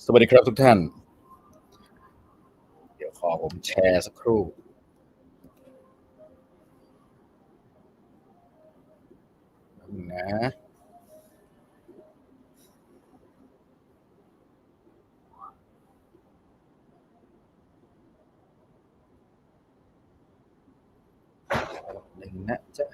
สวัสดีครับทุกท่านเดี๋ยวขอผมแชร์สักครู่นะหนึ่งนะจ๊ะ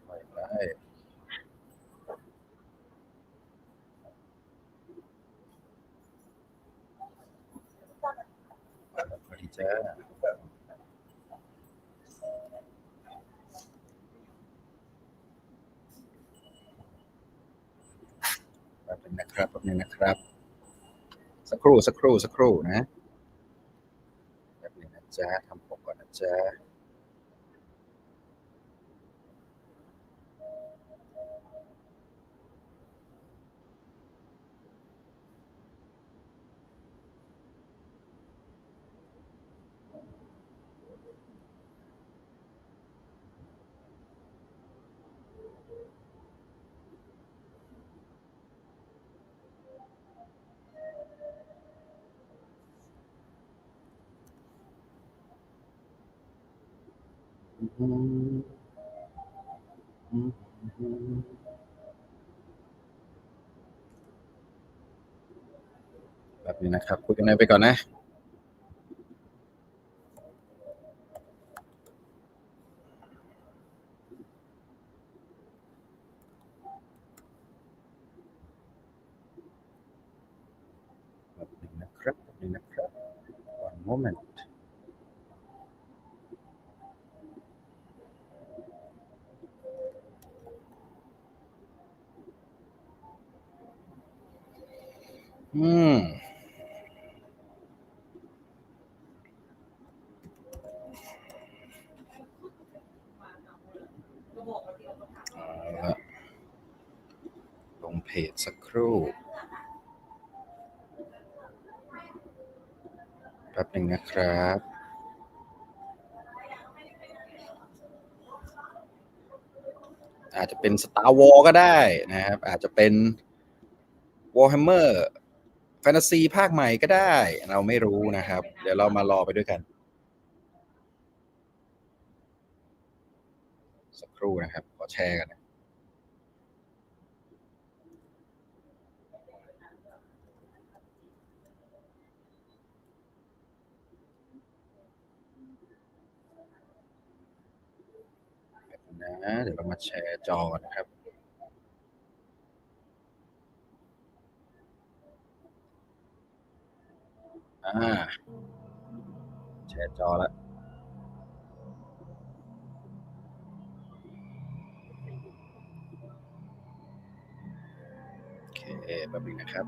ไปสวัสดีจ้าแป๊บนึงนะครับสักครู่นะแป๊บนึงนะจ๊ะทำปกก่อนนะจ๊ะแบบนี้นะครับคุยกันไปก่อนนะแบบนี้นะครับ one moment อืมลงเพจสักครู่แป๊บนึงนะครับอาจจะเป็น Star Wars ก็ได้นะครับอาจจะเป็น Warhammer แฟนตาซีภาคใหม่ก็ได้เราไม่รู้นะครับเดี๋ยวเรามารอไปด้วยกันสักครู่นะครับขอแชร์กันนะเดี๋ยวเรามาแชร์จอกันนะครับแชร์จอแล้วโอเคแป๊บนึงนะครับ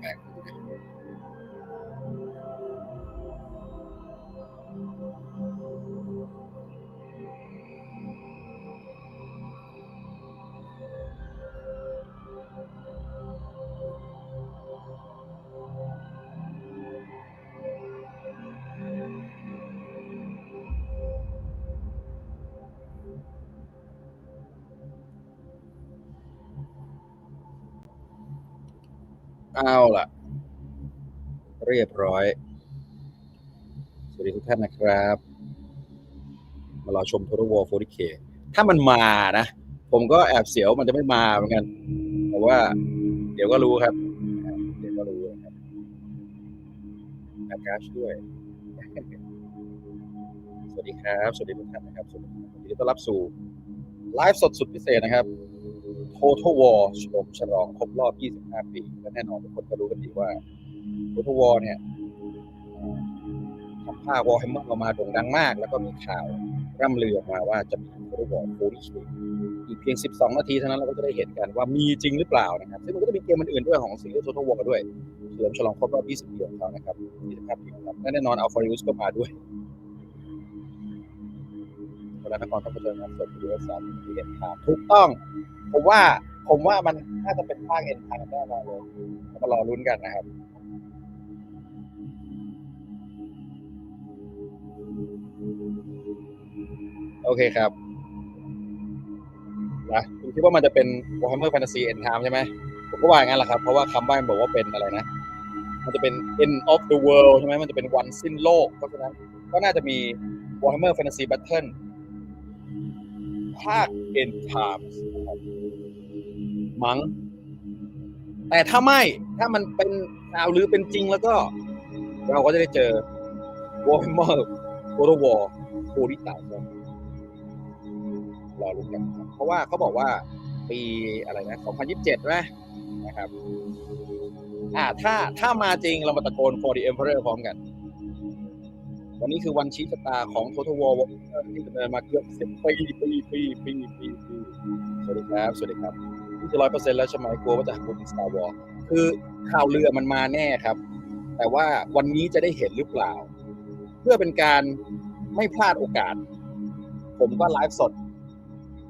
แปลกเอาล่ะเรียบร้อยสวัสดีทุกท่านนะครับมารอชม Total War 40K ถ้ามันมานะผมก็แอบเสียวมันจะไม่มาเหมือนกันแต่ว่าเดี๋ยวก็รู้ครับเดี๋ยวก็รู้ครับอากาศด้วยสวัสดีครับสวัสดีทุกท่านนะครับสวัสดีต้อนรับสู่ไลฟ์สดสุดพิเศษนะครับ Total War เฉลิมฉลองครบรอบ 25 ปีและแน่นอนทุกคนก็รู้กันดีว่า Total War เนี่ยทำภาค Warhammer ออกมาโด่งดังมากแล้วก็มีข่าว ร่ำลือออกมาว่าจะมี Total War 4K อีกเพียง12นาทีเท่านั้นเราก็จะได้เห็นกันว่ามีจริงหรือเปล่านะครับซึ่งมันก็จะมีเกมอื่นๆด้วยของซีรีส์ Total War ด้วยเฉลิมฉลองครบรอบ20 ปีของเขานะครับ25 ปีครับและแน่นอน Alpharius ก็มาด้วยเวลานครต้องเผชิญกับสดดูสามที่เห็นทางถูกต้องผมว่ามันน่าจะเป็นภาคเอ็นทางแน่นอนเลยมารอลุ้นกันนะครับโอเคครับนะคุณคิดว่ามันจะเป็น Warhammer Fantasy End Time ใช่ไหมผมก็ว่าอย่างนั้นแหละครับเพราะว่าคำใบ้บอกว่าเป็นอะไรนะมันจะเป็น End of the World ใช่ไหมมันจะเป็นวันสิ้นโลกเพราะฉะนั้นก็น่าจะมี Warhammer Fantasy Battle ภาค End Times มั้งแต่ถ้ามันเป็นข่าวหรือเป็นจริงแล้วก็เราก็จะได้เจอ Warhammer Total War โคริตะรอลุ้นกันเพราะว่าเขาบอกว่าปีอะไรนะ2027ใช่ไหมนะครับถ้ามาจริงเรามาตะโกน For the Emperor พร้อมกันวันนี้คือวันชี้ชะตาของ Total War ที่ดำเนินมาเกือบ10 ปีสวัสดีครับนี่จะ100%แล้วใช่ไหมกลัวว่าจะหักมุม Star Wars คือข่าวเรือมันมาแน่ครับแต่ว่าวันนี้จะได้เห็นหรือเปล่าเพื่อเป็นการไม่พลาดโอกาสผมก็ไลฟ์สด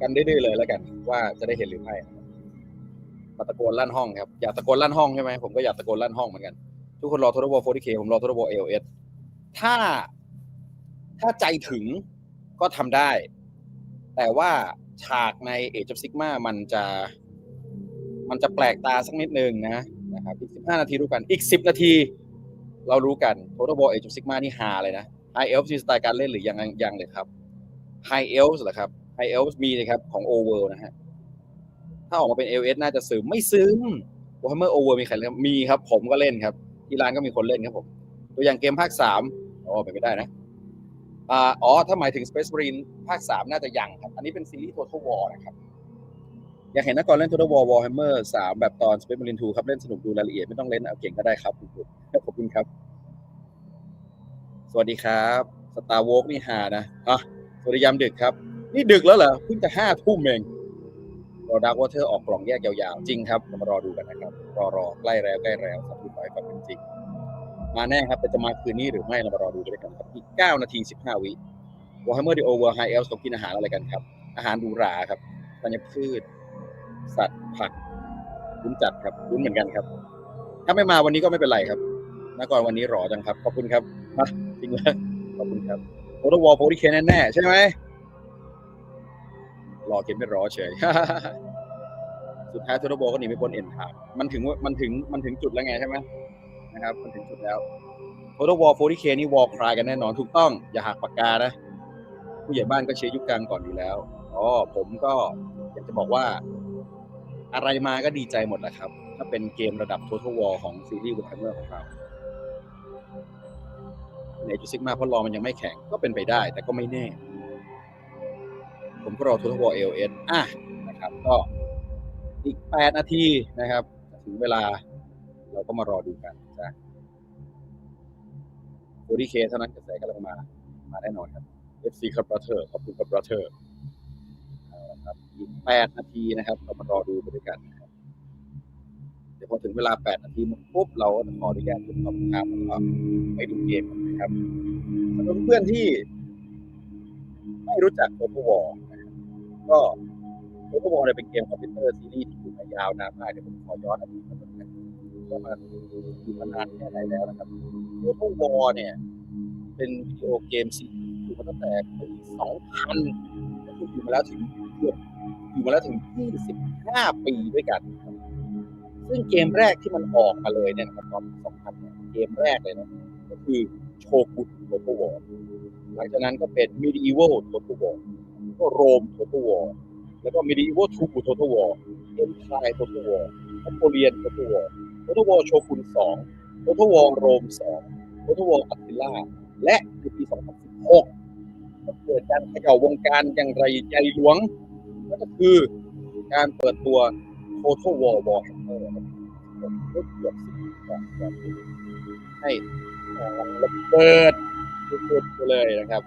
กันดื้อๆเลยแล้วกันว่าจะได้เห็นหรือไม่มาตะโกนลั่นห้องครับอยากตะโกนลั่นห้องใช่ไหมผมก็อยากตะโกนลั่นห้องเหมือนกันทุกคนรอ Total War 4K ผมรอ Total War AOS ถ้าใจถึงก็ทำได้แต่ว่าฉากใน Age of Sigmar มันจะแปลกตาสักนิดนึงนะครับอีก15นาทีรู้กันอีก10นาทีเรารู้กัน Total War Age of Sigmar นี่ฮาเลยนะ High Elves มีสไตล์การเล่นหรือยังเลยครับ High Elves เหรอครับ High Elves มีเลยครับของ Overworld นะฮะถ้าออกมาเป็น LS น่าจะซึมไม่ซึม Warhammer Overworld มีใครเล่นมีครับผมก็เล่นครับที่ร้านก็มีคนเล่นครับผมตัวอย่างเกมภาค3เป็นไม่ได้นะถ้าหมายถึง Space Marine ภาค3น่าจะยังครับอันนี้เป็นซีรีส์ Total War นะครับอยากเห็นนักกรเล่น Total War Warhammer 3แบบตอน Space Marine 2ครับเล่นสนุกดูรายละเอียดไม่ต้องเล่นเอาเก่งก็ได้ครับขอบคุณครับสวัสดีครับสตาร์วอล์กนี่ฮานะสวัสดียามดึกครับนี่ดึกแล้วเหรอเพิ่งจะ5 ทุ่มเองรอดาร์กวอเตอร์ออกกล่องแยกยาวๆจริงครับมารอดูกันนะครับรอใกล้แล้วสาธุขอให้ความเป็นจริงมาแน่ครับแต่จะมาคืนนี้หรือไม่เรามารอดูกันครับอีก9นาที15วิ Warhammer The Over High Elves เขากินอาหารอะไรกันครับอาหารดูราครับธัญพืชสัตว์ผักลุ้นจัดครับลุ้นเหมือนกันครับถ้าไม่มาวันนี้ก็ไม่เป็นไรครับนักกรวันนี้รอจังครับขอบคุณครับจริงเลยขอบคุณครับโTotal War 4Kแน่ๆใช่ไหมรอเกมไม่รอเฉยสุดท้าย Total War ก็หนีไม่พ้นเอ็นทามมันถึงจุดแล้วไงใช่ไหมนะครับมันถึงจุดแล้ว Total War 4K นี่วอลคลายกันแน่นอนถูกต้องอย่าหักปากกานะผู้ใหญ่บ้านก็เชียร์ยุคกลางก่อนอยู่แล้วผมก็อยากจะบอกว่าอะไรมาก็ดีใจหมดแหละครับถ้าเป็นเกมระดับ Total War ของซีรีส์ Warhammer ของเราในจุดซิกมาเพราะรอมันยังไม่แข็งก็เป็นไปได้แต่ก็ไม่แน่ผมก็รอ Total War LS นะครับก็อีก8นาทีนะครับถึงเวลาเราก็มารอดูกันนะ4K เท่านั้นกระแสกำลังมาแน่นอนครับ FC ครับบราเธอร์ขอบคุณครับบราเธอร์ครับอีก8นาทีนะครับเรามารอดูไปด้วยกันนะครับเดี๋ยวพอถึงเวลา8นาทีปุ๊บเราก็จะขออนุญาตตอบคำถามแล้วก็ไปดูเกมนะครับสำหรับเพื่อนที่ไม่รู้จัก Total War ก็ Total War เป็นเกมคอมพิวเตอร์ซีรีส์ที่อยู่มายาวนานมากเดี๋ยวผมขอย้อนอดีตมาดูกันว่ามันอยู่มานานแค่ไหนแล้วนะครับ Total War เนี่ยเป็นวิดีโอเกมซีรีส์อยู่มาตั้งแต่ปี2000อยู่มาแล้วถึง25 ปีด้วยกันซึ่งเกมแรกที่มันออกมาเลยเนี่ยนะครับตอนปี2000เกมแรกเลยนะก็คือโชกุน Total War หลังจากนั้นก็เป็น Medieval Total War ก็โรม Total War แล้วก็ Medieval 2 Total War Empire Total War Napoleon Total War Total War โชกุน2 Total War โรม2 Total War Attila และในปี2016ก็เกิดการเขย่าวงการอย่างไรใหญ่หลวงก็คือการเปิดตัว Total War Warhammer เกือบ10 ปีก่อนให้ระเบิดสุดๆไปเลยนะครับ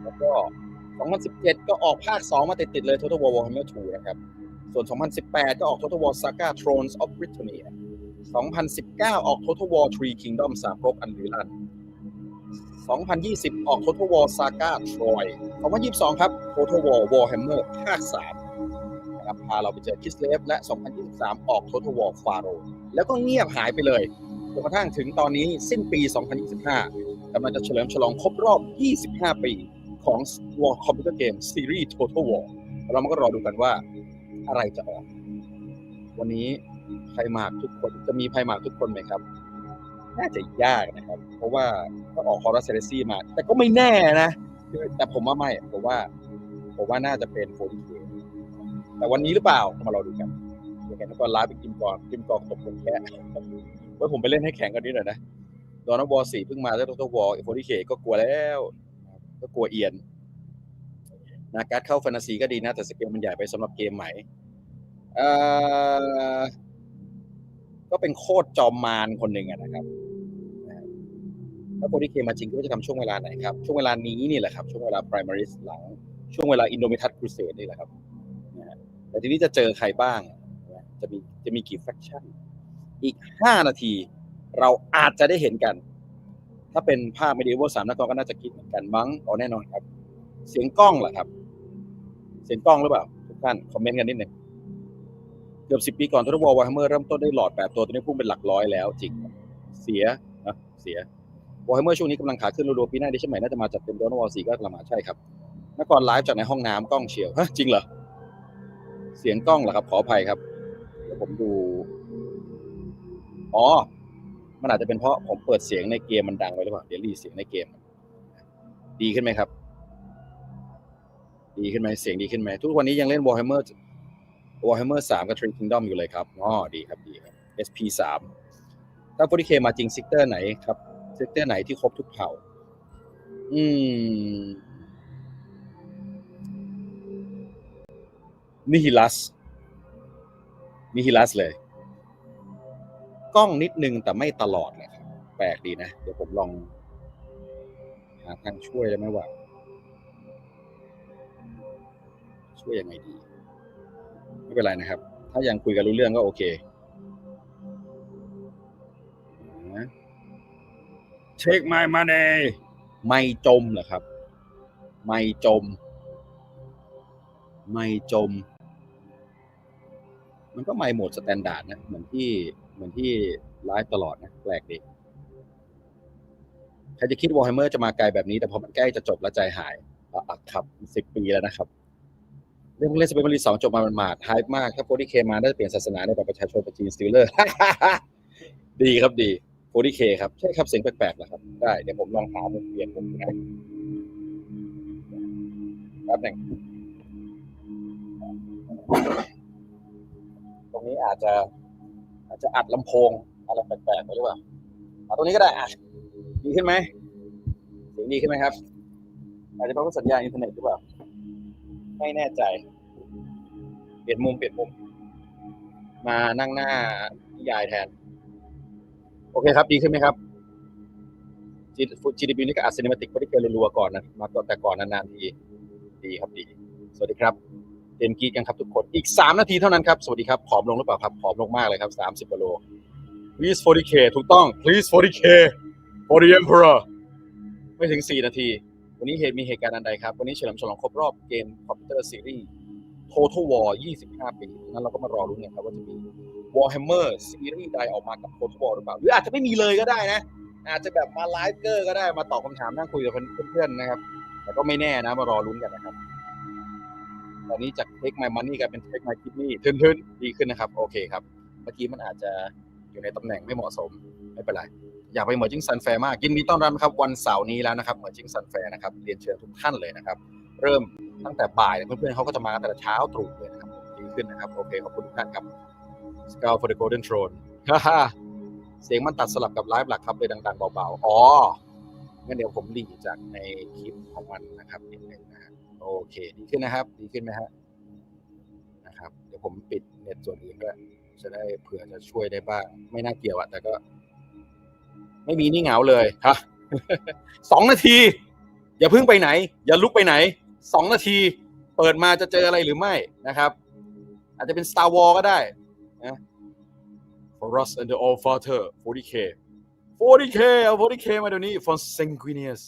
แล้วก็2017ก็ออกภาค2มาติดๆเลย Total War Warhammer 2 นะครับส่วน2018ก็ออก Total War Saga Thrones of Britannia 2019ออก Total War Three Kingdoms สามก๊กอันลือลั่น2020ออก Total War Saga Troy 2022ครับ Total War Warhammer ภาค3นะครับพาเราไปเจอคิสเลฟและ2023ออก Total War Pharaoh แล้วก็เงียบหายไปเลยจนกระทั่งถึงตอนนี้สิ้นปี2025กำลังจะเฉลิมฉลองครบรอบ25ปีของ War Computer Game Series Total War เรามาก็รอดูกันว่าอะไรจะออกวันนี้ไพ่หมากทุกคนจะมีไพ่หมากทุกคนไหมครับน่าจะยากนะครับเพราะว่าถ้าออกคอรัสเซเลซี่มาแต่ก็ไม่แน่นะแต่ผมว่าไม่ผมว่าน่าจะเป็น40Kแต่วันนี้หรือเปล่ามาเราดูกันเดี๋ยวกันก่อนไลฟ์ไปกินก่อนตบคนแค่ไว้ผมไปเล่นให้แข่งกันนิดหน่อยนะดอนวอร์4เพิ่งมาแล้วตัววอร์40Kก็กลัวแล้วก็กลัวเอียนนะการ์ดเข้าแฟนตาซีก็ดีนะแต่สเกลมันใหญ่ไปสำหรับเกมใหม่ก็เป็นโคตรจอมมารคนหนึ่งนะครับถ้า40Kมาจริงก็จะทำช่วงเวลาไหนครับช่วงเวลานี้นี่แหละครับช่วงเวลา Primaris หลังช่วงเวลา Indomitus Crusade นี่แหละครับแต่ทีนี้จะเจอใครบ้างจะมีกี่แฟคชั่นอีก5นาทีเราอาจจะได้เห็นกันถ้าเป็นภาพ Medieval 3นักก็น่าจะคิดเหมือนกันมั้งอ๋อแน่นอนครับเสียงกล้องเหรอครับเสียงกล้องหรือเปล่าทุกท่านคอมเมนต์กันนิดนึงเกือบ10 ปีก่อน Total War Warhammer เริ่มต้นได้หลอด8ตัวตอนนี้พุ่งเป็นหลักร้อยแล้วจริงเสีย Warhammer ช่วงนี้กำลังขาขึ้นรัวๆปีหน้าดิชั่นใหม่น่าจะมาจัดเต็ม Total War 4ก็กำลังมาใช่ครับนักกรไลฟ์จากในห้องน้ำกล้องเฉียวฮะจริงเหรอเสียงกล้องเหรอครับขออภัยครับเดี๋ยวผมดูอ๋อมันอาจจะเป็นเพราะผมเปิดเสียงในเกมมันดังไปหรือเปล่าเดี๋ยวรีเสียงในเกมดีขึ้นไหมครับดีขึ้นไหมเสียงดีขึ้นไหมทุกวันนี้ยังเล่น Warhammer 3กับ Three Kingdom อยู่เลยครับอ๋อดีครับ SP 3ถ้า 40K มาจริงซิกเตอร์ไหนครับซิกเตอร์ไหนที่ครบทุกเผ่านิฮิลัสเลยกล้องนิดนึงแต่ไม่ตลอดนะครับแปลกดีนะเดี๋ยวผมลองหาทางช่วยได้ไหมว่าช่วยยังไงดีไม่เป็นไรนะครับถ้ายังคุยกันรู้เรื่องก็โอเคTake my money ไม่จมเหรอครับไม่จมมันก็ไม่โหมดสแตนดาร์ดนะเหมือนที่ไลฟ์ตลอดนะแปลกดีใครจะคิด Warhammer จะมาไกลแบบนี้แต่พอมันใกล้จะจบแล้วใจหายครับ10 ปีแล้วนะครับเล่นสเปนมารี2จบมามันหมาดไฮป์มากถ้า 40K มาได้เปลี่ยนศาสนาในแบบประชาชนเป็นจีนสติลเลอร์ ดีครับดี 40K ครับใช่ครับเสียงแปลกๆนะครับได้เดี๋ยวผมลองหามุมเปลี่ยนมุมนะแป๊บหนึ่งตรงนี้อาจจะอัดลำโพงอะไรแปลกๆไปหรือเปล่าตรงนี้ก็ได้ดีขึ้นไหมเสียงดีขึ้นไหมครับอาจจะเป็นเพราะสัญญาณอินเทอร์เน็ตหรือเปล่าไม่แน่ใจเปลี่ยนมุมมานั่งหน้านิยายแทนโอเคครับดีขึ้นไหมครับ GDP นี่ก็อัดซินิมาติกไม่ได้เกินรัวๆก่อนนะมาแต่ก่อนนานๆทีดีครับดีสวัสดีครับเต็มกีกันครับทุกคนอีก3นาทีเท่านั้นครับสวัสดีครับผอมลงหรือเปล่าครับผอมลงมากเลยครับ30 กิโล please 40K ถูกต้อง please 40K for the emperor ไม่ถึง4 นาทีวันนี้มีเหตุการณ์อันใดครับวันนี้เฉลิมฉลองครบรอบเกมคอมพิวเตอร์ซีรีส์ Total War 25 ปีนั้นเราก็มารอรุ้นกันครับว่าจะมี Warhammer ซีรีส์ใดออกมากับ Total War หรือเปล่าหรืออาจจะไม่มีเลยก็ได้นะอาจจะแบบมาไลฟ์เกอร์ก็ได้มาตอบคำถามนั่งคุยกับเพื่อนๆนะครับแต่ก็ไม่แน่นะมารอรุ้นกันนะครับตอนนี้จาก Take My Money กลายเป็น Take My Kidney ทึนดีขึ้นนะครับโอเคครับเมื่อกี้มันอาจจะอยู่ในตำแหน่งไม่เหมาะสมไม่เป็นไรอยากไปเหมือนจิงซันแฟร์มากยินดีต้อนรับครับวันเสาร์นี้แล้วนะครับเหมือนจิงซันแฟร์นะครับเรียนเชิญทุกท่านเลยนะครับเริ่มตั้งแต่บ่ายเพื่อนๆเขาก็จะมาแต่เช้าตรู่เลยนะครับดีขึ้นนะครับโอเคขอบคุณทุกท่านครับ Scout for the Golden Throne ฮ่าเสียงมันตัดสลับกับไลฟ์หลักครับเลยดังๆเบาๆอ๋องั้นเดี๋ยวผมรีจากในคลิปของมันนะครับนิดนึงนะโอเคดีขึ้นนะครับดีขึ้นไหมฮะนะครับเดี๋ยวผมปิดเน็ตส่วนอื่นด้วยจะได้เผื่อจะช่วยได้บ้างไม่น่าเกี่ยวอะแต่ก็ไม่มีนี่เหงาเลยฮะ2 นาที อย่าเพิ่งไปไหนอย่าลุกไปไหน2 นาทีเปิดมาจะเจออะไรหรือไม่นะครับอาจจะเป็น Star Wars ก็ได้นะ For us and the All Father 40k เอา 40k มาเดี๋ยวนี้ For Sanguinius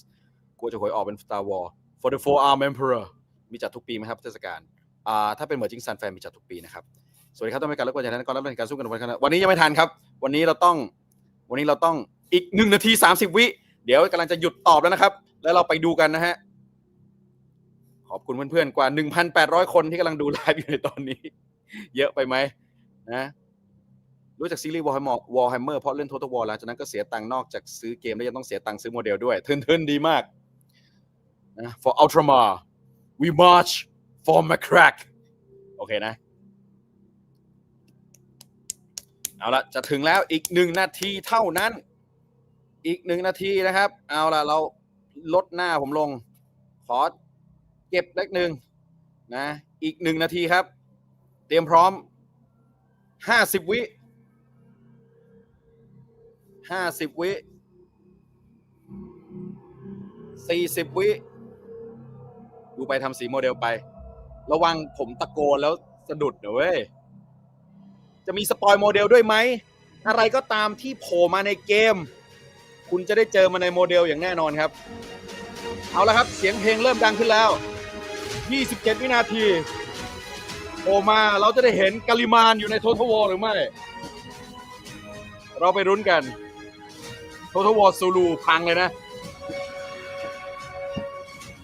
กลัวจะหวยออกเป็น Star Wars For the Four Arm Emperor มีจัดทุกปีไหมครับเทศกาลถ้าเป็นเหมือนจิงซันแฟนมีจัดทุกปีนะครับสวัสดีครับต้องไปการรบกวนจากนั้นก่อนรับการสู้กันวันนี้ยังไม่ทันครับวันนี้เราต้องอีก1 นาที 30 วิเดี๋ยวกำลังจะหยุดตอบแล้วนะครับแล้วเราไปดูกันนะฮะขอบคุณเพื่อนๆกว่า 1,800 คนที่กำลังดูไลฟ์อยู่ในตอนนี้เยอะไปไหมนะรู้จักซีรีส์ Warhammer เพราะเล่น Total War แล้วจากนั้นก็เสียตังค์นอกจากซื้อเกมแล้วยังต้องเสียตังค์ซื้อโมเดลด้วยทึนดีมากนะ For Ultramar we march for McCrack โอเคนะเอาละจะถึงแล้วอีก1 นาทีเท่านั้นอีก1 นาทีนะครับเอาละเราลดหน้าผมลงขอเก็บเล็กนึงนะอีก1 นาทีครับเตรียมพร้อม50 วิ40 วิ40 วิดูไปทำสีโมเดลไประวังผมตะโกนแล้วสะดุดเว้ยจะมีสปอยโมเดลด้วยไหมอะไรก็ตามที่โผล่มาในเกมคุณจะได้เจอมาในโมเดลอย่างแน่นอนครับเอาละครับเสียงเพลงเริ่มดังขึ้นแล้ว27 วินาทีโผล่มาเราจะได้เห็นกาลิมานอยู่ใน Total War หรือไม่เราไปรุ้นกัน Total War Zulu พังเลยนะ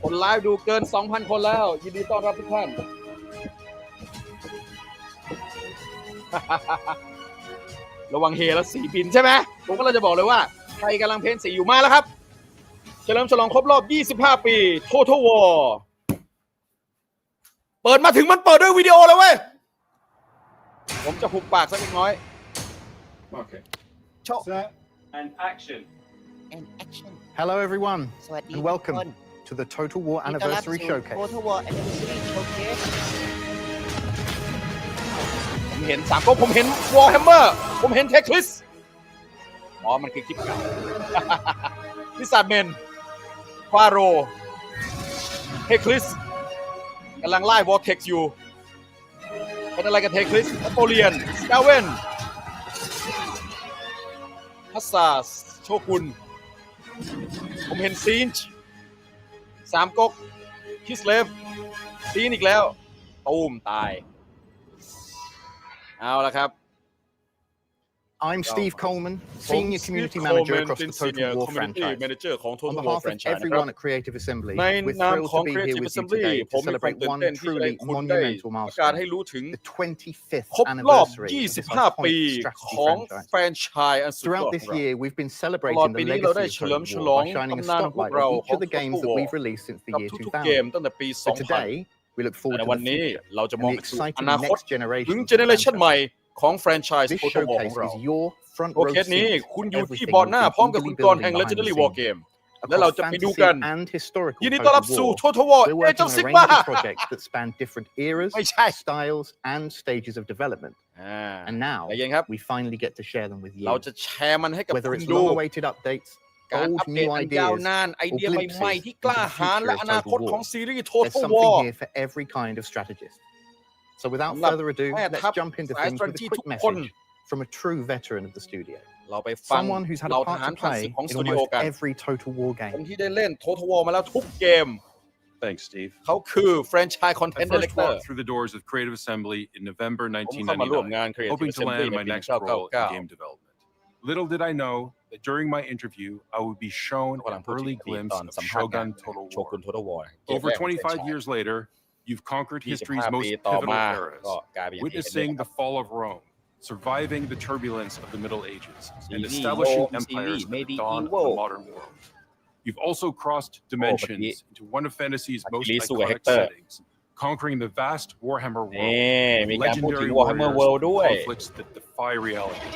คนไลฟ์ดูเกิน 2,000 คนแล้วยินดีต้อนรับทุกท่านระวังเฮแล้วสีบินใช่ไหมผมก็เลยจะบอกเลยว่าใครกำลังเพ้นสีอยู่มาแล้วครับเฉลิมฉลองครบรอบ25 ปี Total War เปิดมาถึงมันเปิดด้วยวิดีโอเลยเว้ยผมจะหุบปากสักเล็กน้อยโอเคSet and action. Hello everyone and welcome to the Total War Anniversary Showcase. Total War Anniversary Showcase. ผมเห็น3ก๊กผมเห็น Warhammer ผมเห็น Tetris มันคือคลิปเก่าพิซซ่าเมนฟาโรTetris กำลังไล่ Vortex อยู่เป็นอะไรกับ Tetris นโปเลียนสกาเวนฮัสซาสโชกุนผมเห็นซีนจ์3ก๊กคิสเลฟซีนอีกแล้วตูมตายเอาละครับ I'm Steve Coleman, Senior Community Manager across the Total War franchise. On behalf of everyone at Creative Assembly, we're thrilled to be here with you today to celebrate one truly monumental milestone, the 25th anniversary of this iconic strategy franchise. Throughout this year, we've been celebrating the legacy of Total War by shining a spotlight on each of the games that we've released since the year 2000. So today, we look forward to the future and the exciting next generation ofของแฟรนไชส์ Total War ของเราโอเคนี้คุณอยู่ที่บอร์ดหน้าพร้อมกับคุณกรณ์แห่ง Legendary War Game และเราจะไปดูกันยินดีต้อนรับสู่ Total War Age of Sigmar ไม่ใช่ styles and stages of development and now we finally get to share them with you เราจะแชร์มันให้กับคุณดู การอัปเดตอันยาวนานไอเดียใหม่ๆที่กล้าหาญและอนาคตของซีรีส์ Total War So without further ado, let's jump into things with a quick message from a true veteran of the studio. Someone who's had a part to play in almost every Total War game. คนที่ได้เล่น Total War มาแล้วทุกเกม Thanks, Steve. เขาคือ Franchise Content I first Director walked through the doors of Creative Assembly in November 1999, hoping to land my next role in game development. Little did I know that during my interview, I would be shown an early glimpse of Shogun Total War. Over 25 years later,You've conquered history's most pivotal eras, witnessing the fall of Rome, surviving the turbulence of the Middle Ages, and establishing empires at the dawn of the modern world. You've also crossed dimensions into one of fantasy's most iconic settings, conquering the vast Warhammer world with legendary warriors and conflicts that defy reality.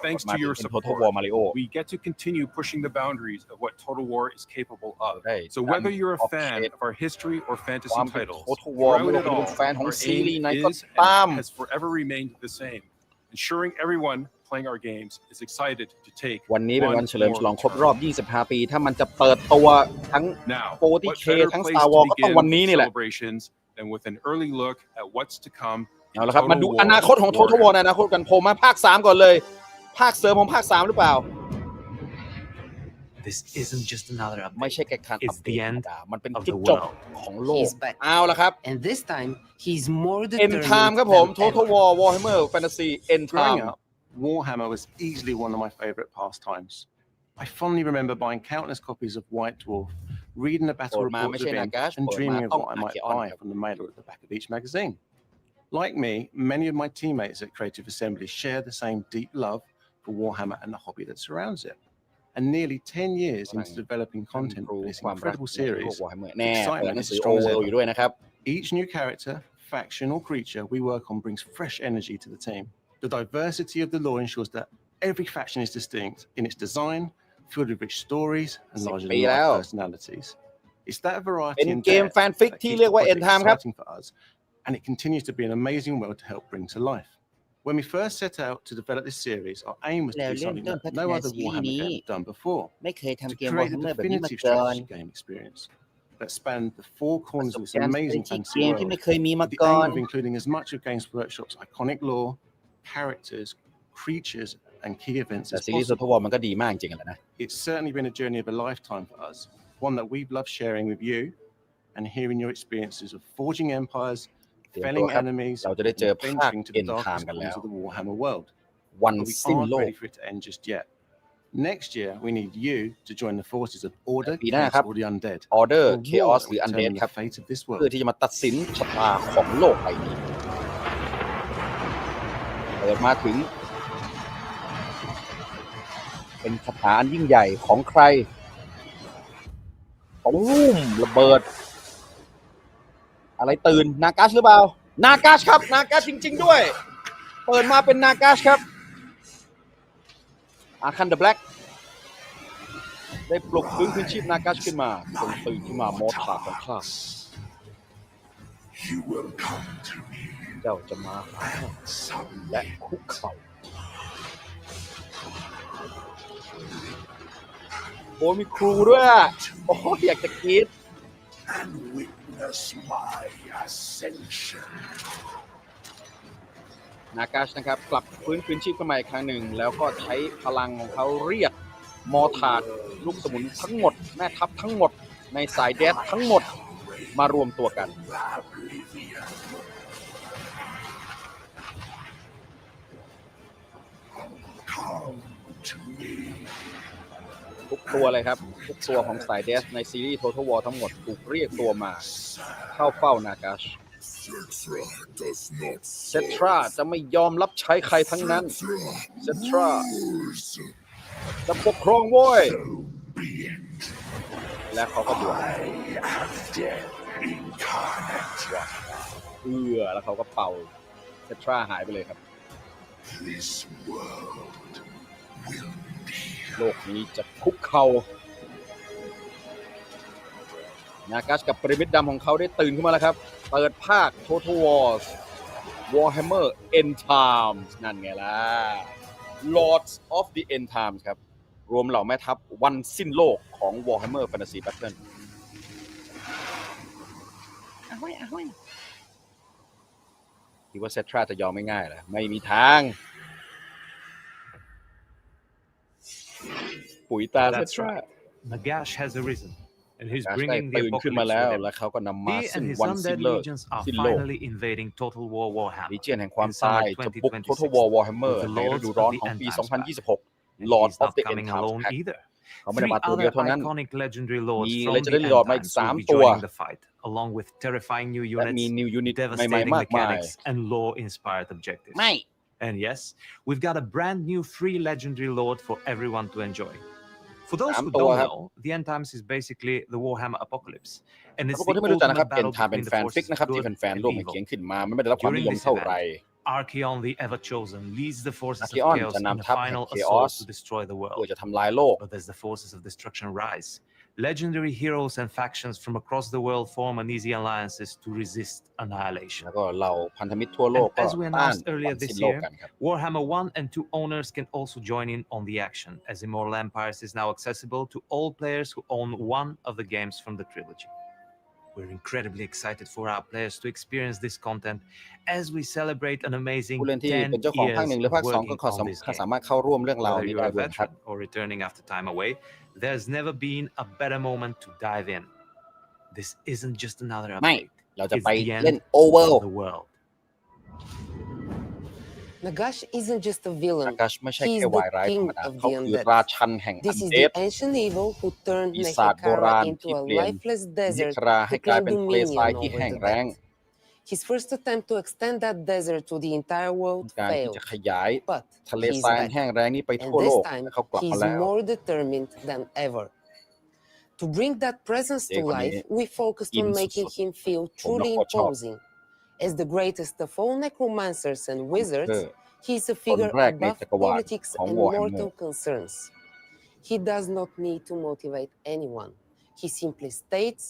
Thanks to your support, we get to continue pushing the boundaries of what Total War is capable of. So whether you're a fan of our history or fantasy titles, throughout it all, our aim is and has forever remained the same: ensuring everyone playing our games is excited to take วันนี้เป็นวันเฉลิมฉลองครบรอบ25 ปีถ้ามันจะเปิดตัวทั้ง 40K ทั้ง Star Wars ก็ต้องวันนี้นี่แหละ and with an early look at what's to come เอาละครับมาดูอนาคตของ Total War ในอนาคตกันโผล่มาภาค3ก่อนเลยภาคเสริมของภาค3หรือเปล่า This isn't just another update. ไม่ใช่แค่การอัปเดตมันเป็นจุดจบของโลก He's back. เอาละครับ And this time, he's more End determined Time ครับผม than Total ever. War Warhammer Fantasy End Growing Time up, Warhammer was easily one of my favorite pastimes. I fondly remember buying countless copies of White Dwarf, reading the battle reports of him, and dreaming of what I might buy from the mailer at the back of each magazine. Like me, many of my teammates at Creative Assembly share the same deep love for Warhammer and the hobby that surrounds it. And nearly 10 years into developing content for this incredible series, แน่เปิดหนังสือ OO อยู่ด้วยนะครับ each new character, faction, or creature we work on brings fresh energy to the team. The diversity of the lore ensures that every faction is distinct in its design, filled with rich stories and larger than life personalities. It's that variety เป็น and เกม depth แฟนฟิก that ที่ keeps เรีย the กว่า End project Time ครับ exciting for us, and it continues to be an amazing world to help bring to life. When we first set out to develop this series, our aim was to do something that no other Warhammer game had done before, ไม่เคย to ทำเกม create a Warhammer แบบนี้มา definitive ก่อน strategy game experience that spanned the four ประ corners ส of บ this การณ์ amazing strategy fantasy เกมที่ world, ไม่เคยมีมา with the ก่อน aim of including as much of Games Workshop's iconic lore, characters, creatures, and key events แต่ as ซีรีส์ possible. Total War มันก็ดีมากจริงๆแหละนะ It's certainly been a journey of a lifetime for us, one that we've loved sharing with you and hearing your experiences of forging empires, เตรียมตัว felling ครับ enemies, เรา and จะได้เจอภาค venturing to the End Time darkest กันแล้ว corners of the Warhammer world. วัน But we สิ้น aren't โลก ready for it to end just yet. Next year, we need you to join the forces of Order, ปีหน้า Chaos, ครับ or the Undead. Order A war Chaos that หรือ will Undead determine ครับ the fate of this เพื่อ world. ที่จะมาตัดสินชะตาของโลกใบนี้เปิดมาถึงเป็นคาถาอันยิ่งใหญ่ของใครตูมระเบิด อะไรตื่นนากัสหรือเปล่านากัสครับนากัสจริงๆด้วยเปิดมาเป็นนากัสครับอาคันเดอะแบล็กได้ปลุกฟื้นคืนชีพนากัสขึ้นมาจงตื่นขึ้นมามอถาของข้าเจ้าจะมาหาและคุกเข่าโอ้มีครูด้วยโอ้อยากจะกรี๊ดนากัสนะครับกลับฟื้นคืนชีพขึ้นมาอีกครั้งหนึ่งแล้วก็ใช้พลังของเขาเรียกมอร์ทาร์ดลูกสมุนทั้งหมดแม่ทัพทั้งหมดในสายแดดทั้งหมดมารวมตัวกันทุกตัวเลยครับทุกตัวของสายแดดในซีรีส์ Total War ทั้งหมดถูกเรียกตัวมาเข้าเฝ้านากัสเซตราจะไม่ยอมรับใช้ใครทั้งนั้นเซตราจะปกครองโว้ยและเขาก็บวชแล้วเขาก็เป่าเซตราหายไปเลยครับโลกนี้จะคุกเข่านากัสกับปริมิตดำของเขาได้ตื่นขึ้นมาแล้วครับเปิดภาค Total Wars Warhammer End Times นั่นไงล่ะ Lords of the End Times ครับรวมเหล่าแม่ทัพวันสิ้นโลกของ Warhammer Fantasy Battle คิดว่าเซตราจะยอมไม่ง่ายเหรอไม่มีทางปุ๋ยตาเซตรา Nagash has arisen, and he's ได้ bringing the ตื่นขึ้นมา apocalypse แล้ว with him. แล้วเขาก็นำมา He ซึ่ง and his วันสิ้น undead โลก legions are สิ้นโลก finally invading Total War Warhammer. ลีเจียนแห่งความ In ตาย summer จะบุก Total War Warhammer with the ในฤ Lords ดู of ร้อน the ของ End ปี Times pack. 2026 Lord He's of not the End coming Times alone Pack either. เขาไม่ได้ Three มาตัวเดียว other เท่านั้น iconic legendary lords มี from the Legendary End Lord มาอีก Times will be 3 ตัว joining the fight, along with terrifying new และ units, มี New Unit ใหม่ devastating ๆมากมาย mechanics, and lore-inspired objectives. ไม่ And yes, we've got a brand new free legendary lord for everyone to enjoy. For those who don't know, the End Times is basically the Warhammer apocalypse, and ทุ it's กคน the ที่ไม่รู้จักนะครับ ultimate End battle Time เป็น between แฟ the นฟิก forces นะครับ of ที่ good แฟน and ๆร่วมกัน evil. เขียนขึ้นมามันไม่ได้รับความนิยมเท่าไหร่ Archeon, the Ever-Chosen, leads the forces of Archeon chaos จะ in the นำทัพแห่ง final Chaos assault to destroy the เพื่อ world. จะทำลายโลก But as the forces of destruction rise, Legendary heroes and factions from across the world form uneasy alliances to resist annihilation. แล้วก็เราพันธมิตรทั่วโลก And ก็ as we ต้าน announced earlier สิ้ this นโลก year, กันครับ Warhammer 1 and 2 owners can also join in on the action, as Immortal Empires is now accessible to all players who own one of the games from the trilogy. We're incredibly excited for our players to experience this content as we celebrate an amazing ผู้เล่นที่ 10 เป็นเจ้าของภาค years 1 หรือ of ภาค 2 working ก็ on this game. สามารถเข้าร่วมเรื่องราว Whether นี้ you're ได้ a ด้วยครับ veteran or returning after time away, there's never been a better moment to dive in. This isn't just another ไม่ update. เราจะ It's ไป the เล่น end Oval of the world. Nagash isn't just a villain. นากัชไม่ใช่ He's แค่วาย the ร้ายธร king รมดา of เขา the คือ undead. ราชันแห่งอั This น is เด the ด ancient evil who turned ปีศาจโบรา Nehekara ณ into ที่ a เปลี่ยน lifeless นิ desert ครา to ให้กลาย claim เป็นทะเลทราย dominion ที่ over แห้ง the แล้ง dead. His first attempt to extend that desert to the entire world การที่ failed, จะขยาย but ทะเล he's ทราย back. แห้งแล้งนี้ไป And ทั่วโล this ก time, และเขากลับมา he's แล้ว more determined than ever. To bring that presence to เด็กคนนี้ life, we focused อิน on สุ making ด him feel ๆผมและ truly โคตรชอบ imposing. As the greatest of all necromancers and wizards, คือ he is a คน figure แรกใน above จักรวาล politics ของ and Warhammer mortal concerns. He does not need to motivate anyone. He simply states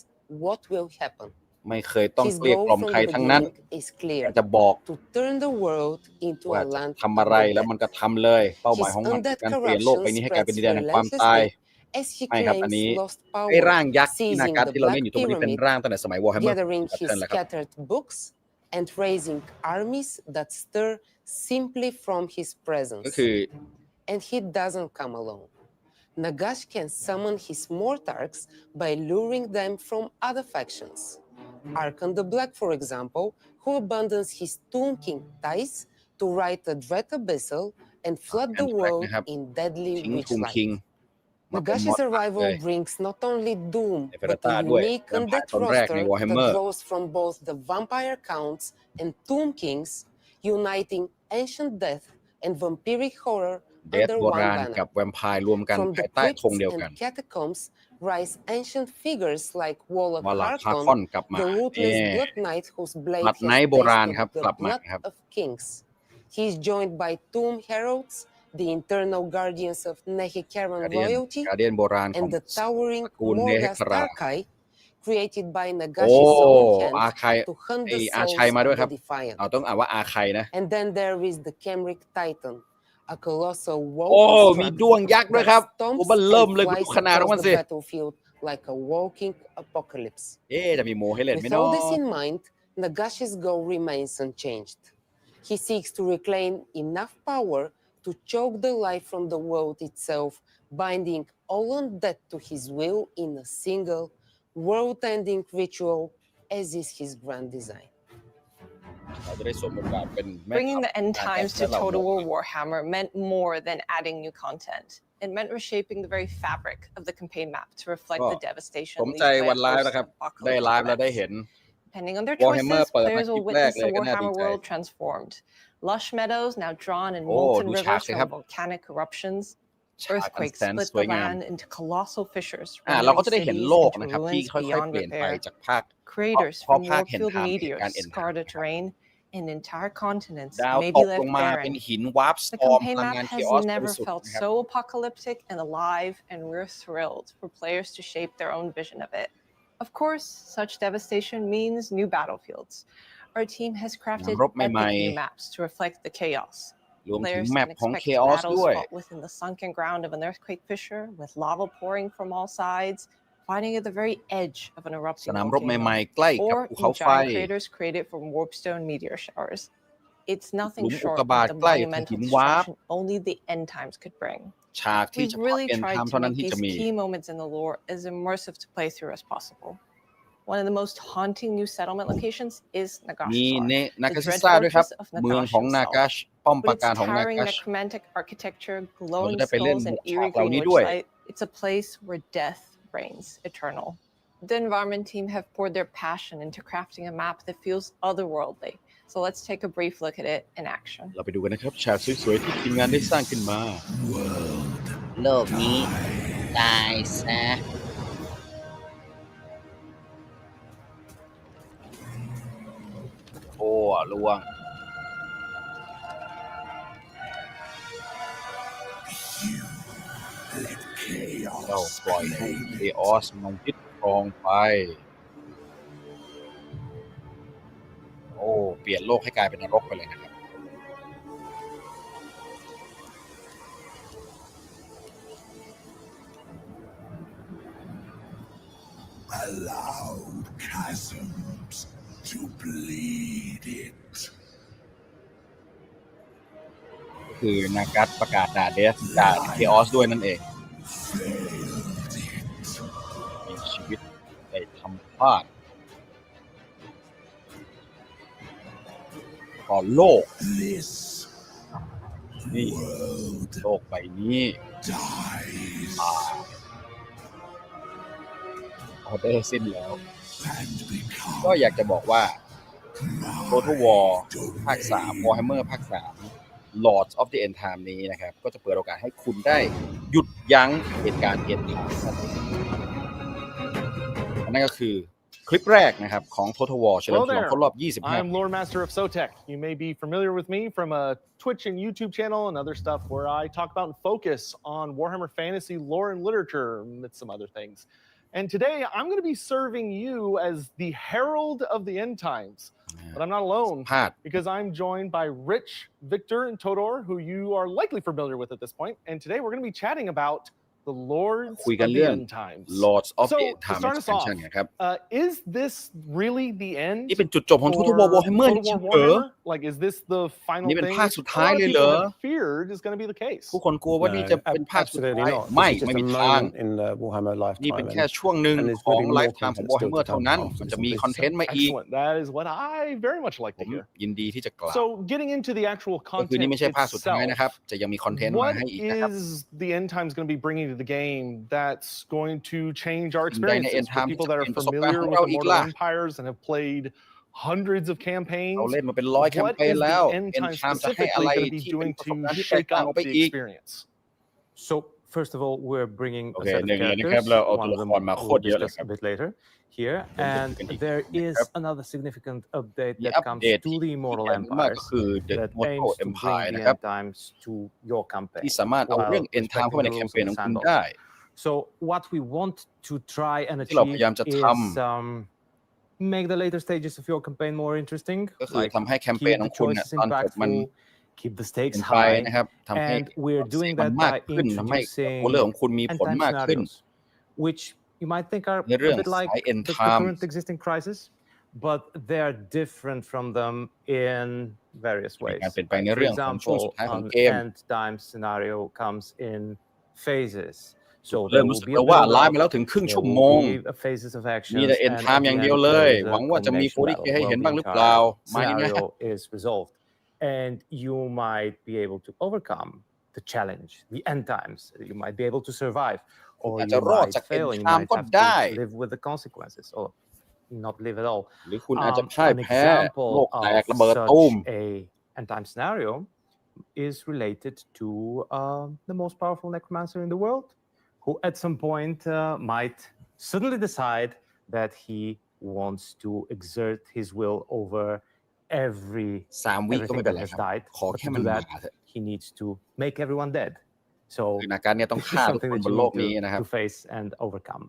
what will happen. ไม่เคยต้อง His เกลี้ย goal กล่อม from ใคร the ทั้งนั้น beginning is clear: จะบอก to turn the world into ว่า a จะ land ทำอะไร of the แล้ว dead. มันก็ทำเลย เป้าหมาย His ของมันคือ undead การเปลี่ยนโลกใบ corruption นี้ให้กลายเป็น spreads ดินแดนแห่งความตาย relentlessly as he ไม่ครับ อัน claims นี้ lost ไอ้ power, ร่างยักษ์ที่นา seizing กัส the ที่เราเล่น Black อยู่ตรงนี้เป็น Pyramid, ร่างตั้งแต่สมัย Warhammer gathering แพท his เทิร์นแล้วครับ scattered books, and raising armies that stir simply from his ก็ presence. คือ And he doesn't come alone. Nagash can summon his Mortarks by luring them from other factions. Archon the Black, for example, who abandons his Tomb King ties to ride the Dread Abyssal and flood the Archon Black world นะครับ in deadly ทิ้ง witch ทูม light. คิง มาเป็นมอ Nagash's ดเล arrival ย brings not only doom, เอเฟ but รา a ด้วย unique แวมไพร์ undead ตนแรกใน roster that Warhammer draws from both the Vampire Counts and Tomb Kings, uniting ancient death and vampiric horror เดด under โบ one ราณ banner. กับแวมไพร์รวมกัน From ภา the ยใต้ธง crypts เดียวกัน and catacombs rise ancient figures like Warlock วอลลักฮาคอน Harkon, กลับมา the เอ๊ ruthless Blood Knight whose blade Blood has Knight โบราณครับ tasted กลับ the มา blood ครับ of kings. He is joined by Tomb Heralds, the internal guardians of Nehekaran การเดียน royalty, การเดียนโบราณของ and the towering ตระกูลเนเฮ Morghast ครา Archai, created by โอ้ Nagashi's own อา hand คาย to hunt ไอ the อา souls ชัยมาด้วย of ครับ the defiant. ต้องอ่านว่าอาคายนะ And then there is the Kemric Titan, a colossal โอ้ wall มีด้วงยักษ์ด้วยครับ that โอ้ stomps มันเริ่ม and เลยกู flies ดูขนาดของมัน across สิ the battlefield like a walking apocalypse. จะมีโมให้เล่นไหม With เนาะ all this in mind, Nagash's goal remains unchanged. He seeks to reclaim enough power to choke the life from the world itself, binding all undead to his will in a single, world-ending ritual, as is his grand design. เราจะได้สวมบทบาทเป็นแม่ทัพ Bringing the end times to และเหล่า Total โม War Warhammer meant more than adding new content. It meant reshaping the very fabric of the campaign map to reflect ก็ the devastation สม leased ใจ by วัน a ร้าย host แล้วครับ of ได้ apocalyptic ไลฟ์แล้วได้ events. เห็น Depending on their Warhammer choices, เปิดมา players คลิ will ปแรก witness เลย the ก็น่าดี Warhammer ใจ world transformed. Lush meadows now drawn in โอ้ molten ดูฉาก rivers สิครับ from volcanic eruptions. ฉากอัน Earthquakes แสน split สวย the งาม land into colossal fissures, เราก็ rendering จะได้เห็น cities โลก into นะครับที่ ruins ค่อยๆ beyond เปลี่ยนไป repair. จากภาค Craters เพราะ from ภาคเห็น Warfield ทางเหตุ meteors การณ์เอ็นทาง scar the terrain, and entire continents ดาว may ต be กลง left มาเป็น barren. หินวาร์ปส The ตอร์ม campaign พลัง map งาน has เคออสบ never ริสุทธิ์ felt นะครับ so apocalyptic and alive, and we're thrilled for players to shape their own vision of it. Of course, such devastation means new battlefields. Our team has crafted รบใหม่ epic new maps to reflect the chaos. ๆรวมถึง Players แมป can ของ expect เคออส battles ด้วย fought within the sunken ground of an earthquake fissure, with lava pouring from all sides, fighting at the very edge of an ส erupting นามรบ volcano, ใหม่ๆใกล้กับ or ภูเขา in ไฟ giant craters created from warpstone meteor showers. It's หลุ nothing มอุก short กาบาต of the ใกล้กับ monumental หินวาร์ป destruction only the end times could bring. ฉากที่ We've เฉพาะ really เอ็นไท tried ม์ to เท่านั้น make ที่จะ these มี key moments in the lore as immersive to play through as possible. One of the most haunting new settlement locations is มี Nagashsar, นากา the ชิ dread ซ่าด้วยครับ fortress of เมือง Nagash ของนา himself. กาชป้อมป With ราการ its ของนา towering กาช necromantic architecture, glowing เราจะได้ไปเล่น skulls, and ฉาก eerie เหล่า green นี้ด้วย witchlight, it's a place where death reigns eternal. The environment team have poured their passion into crafting a map that feels otherworldly. So let's take a brief look at it in action. เราไปดูกันนะครับฉากสวยๆที่ทีมงานได้สร้างขึ้นมาโลกนี้ตายซะโอ้ล่วง เราปล่อยให้เออสมันยึดครองไปโอ้เปลี่ยนโลกให้กลายเป็นนรกไปเลยนะครับAllowed chasms to bleed it คือนากัสประกาศด่าเดสด่าเคออสด้วยนั่นเองมีชีวิตได้ทำพลาดต่อโลกนี่โลกใบนี้ออเดอร์สิ้นแล้วก็อยากจะบอกว่า Total War ภาค 3 Warhammer ภาค 3 Lords of the End Time นี้นะครับก็จะเปิดโอกาสให้คุณได้หยุดยั้งเหตุการณ์ End Time นั่นก็คือคลิปแรกนะครับของ Total War เฉลิมฉลองครบรอบ 25 I'm Lore Master of Sotek. You may be familiar with me from a Twitch and YouTube channel and other stuff where I talk about and focus on Warhammer fantasy lore and literature and some other things. And today I'm going to be serving you as the herald of the end times. But I'm not alone because I'm joined by Rich, Victor, and Todor, who you are likely familiar with at this point. And today we're going to be chatting about the Lords of the End Times. Lords of so, the End Times to start us off, is this really the end? นี่เป็นจุดจบของ Total War Warhammer จริงเหรอ Like, is this the final นี่เป็น thing? ภาคสุดท้ายเลยเหรอ Feared is going to be the case. ผู้คนกลัวว่านี่จะเป็นภาคสุดท้ายไม่มีทาง in the Warhammer นี่เป็น lifetime แค่ช่วงหนึ่งของไลฟ์ไทม์ของ Warhammer เท่านั้นมันจะมีคอนเทนต์มาอีก Excellent. That is what I very much like to hear. ยินดีที่จะกล่าว So, getting into the actual ก็คือนี่ content ไม่ใช่ภาคสุดท้ายนะครับ itself, จะยังมีคอนเทนต์มา what ให้อีกนะครับ is the End Times going to be bringing to the game that's going to change our สิ่งใดใน experiences End for Time people that are จะเปลี่ยนประสบการณ์ familiar ของ with เรา the อีก Mortal ล่ะ Empires and have played hundreds of เรา campaigns? เล่นมาเป็น100 แคม What เปญ is แล้ว the End End Time Time จะให้อะไร specifically going to be ที่เป็น doing ประสบ to การณ์ที่แตก shake ต่างอ up อกไป the อีก experience? So first of all, we're bringing a Okay, set of หนึ่งเลยนะครับ characters. เราเอาตั One ว of ละ them ครมาโค we'll ตรเยอะเลย discuss ครับ a bit later here, and there is another significant update มี that อัป comes เดต to ที่ the ใหญ่ Immortal มากก็ Empires คือ The that Mortal aims to Empire bring the นะครับ end times to your campaign ที่สามารถเอาเรื่อง while End Time เข้ามาใน respecting แค the ม rules เปญ of ของ the คุณ sandbox. ได้ So what we want to try and ที่เราพ achieve ยายามจะท is make the later stages of your campaign more interesting. ก็คือ Like ทำให้แคมเปญ keep ข the องคุณเนี่ย choices ตอนจบมัน impactful, keep the เป็ stakes นไป high, นะครับทำให้ and we're เสีย doing งมัน that มาก by ขึ้นทำให้ตัวเรื่องของคุณมี introducing ผล end มาก time ขึ้น scenarios, which you might think are ในเรื่อง a bit like สาย End the Time current existing crisis, but they are different from them in various มี ways. การเปลี่ยนแปลงใน For เรื่องของช่วงสุด example, ท้ายของ an เกม end time scenario comes in phases. So เริ่ there มรู้ will สึก be แล้ว a ว่า build ไลฟ์ up, มาแล้วถึงครึ่ง there ชั่วโม will ง be phases of action, มีแต่ End and at Time the อย่างเดียว end เลย there is หวั a งว่าจะมี combination 40K ให้เห็น battle บ้าง where หรือ the เปล่า entire มาอย่างเงี้ย scenario is resolved, and you might be able to overcome the challenge, the end times. You might be able to survive, or อาจ you จะรอด might จาก fail, End and you Time might ก็ have ได้ to live with the consequences, or not live at all. หรือคุณอาจจะพ่าย An แพ้โล example กแตก of ระเบิดตูม such a end time scenario is related to the most powerful necromancer in the world, who at some point might suddenly decide that he wants to exert his will over3 วิก็ไม่ everything เป็น that ไร has ครับ died. ขอ But แค่ to มัน do มา that, เถอะ he needs to make everyone dead. So คือนาการเนี่ยต้อง this is ฆ่าทุก something คน that บ you นโลก need นี้นะครับ to face and overcome.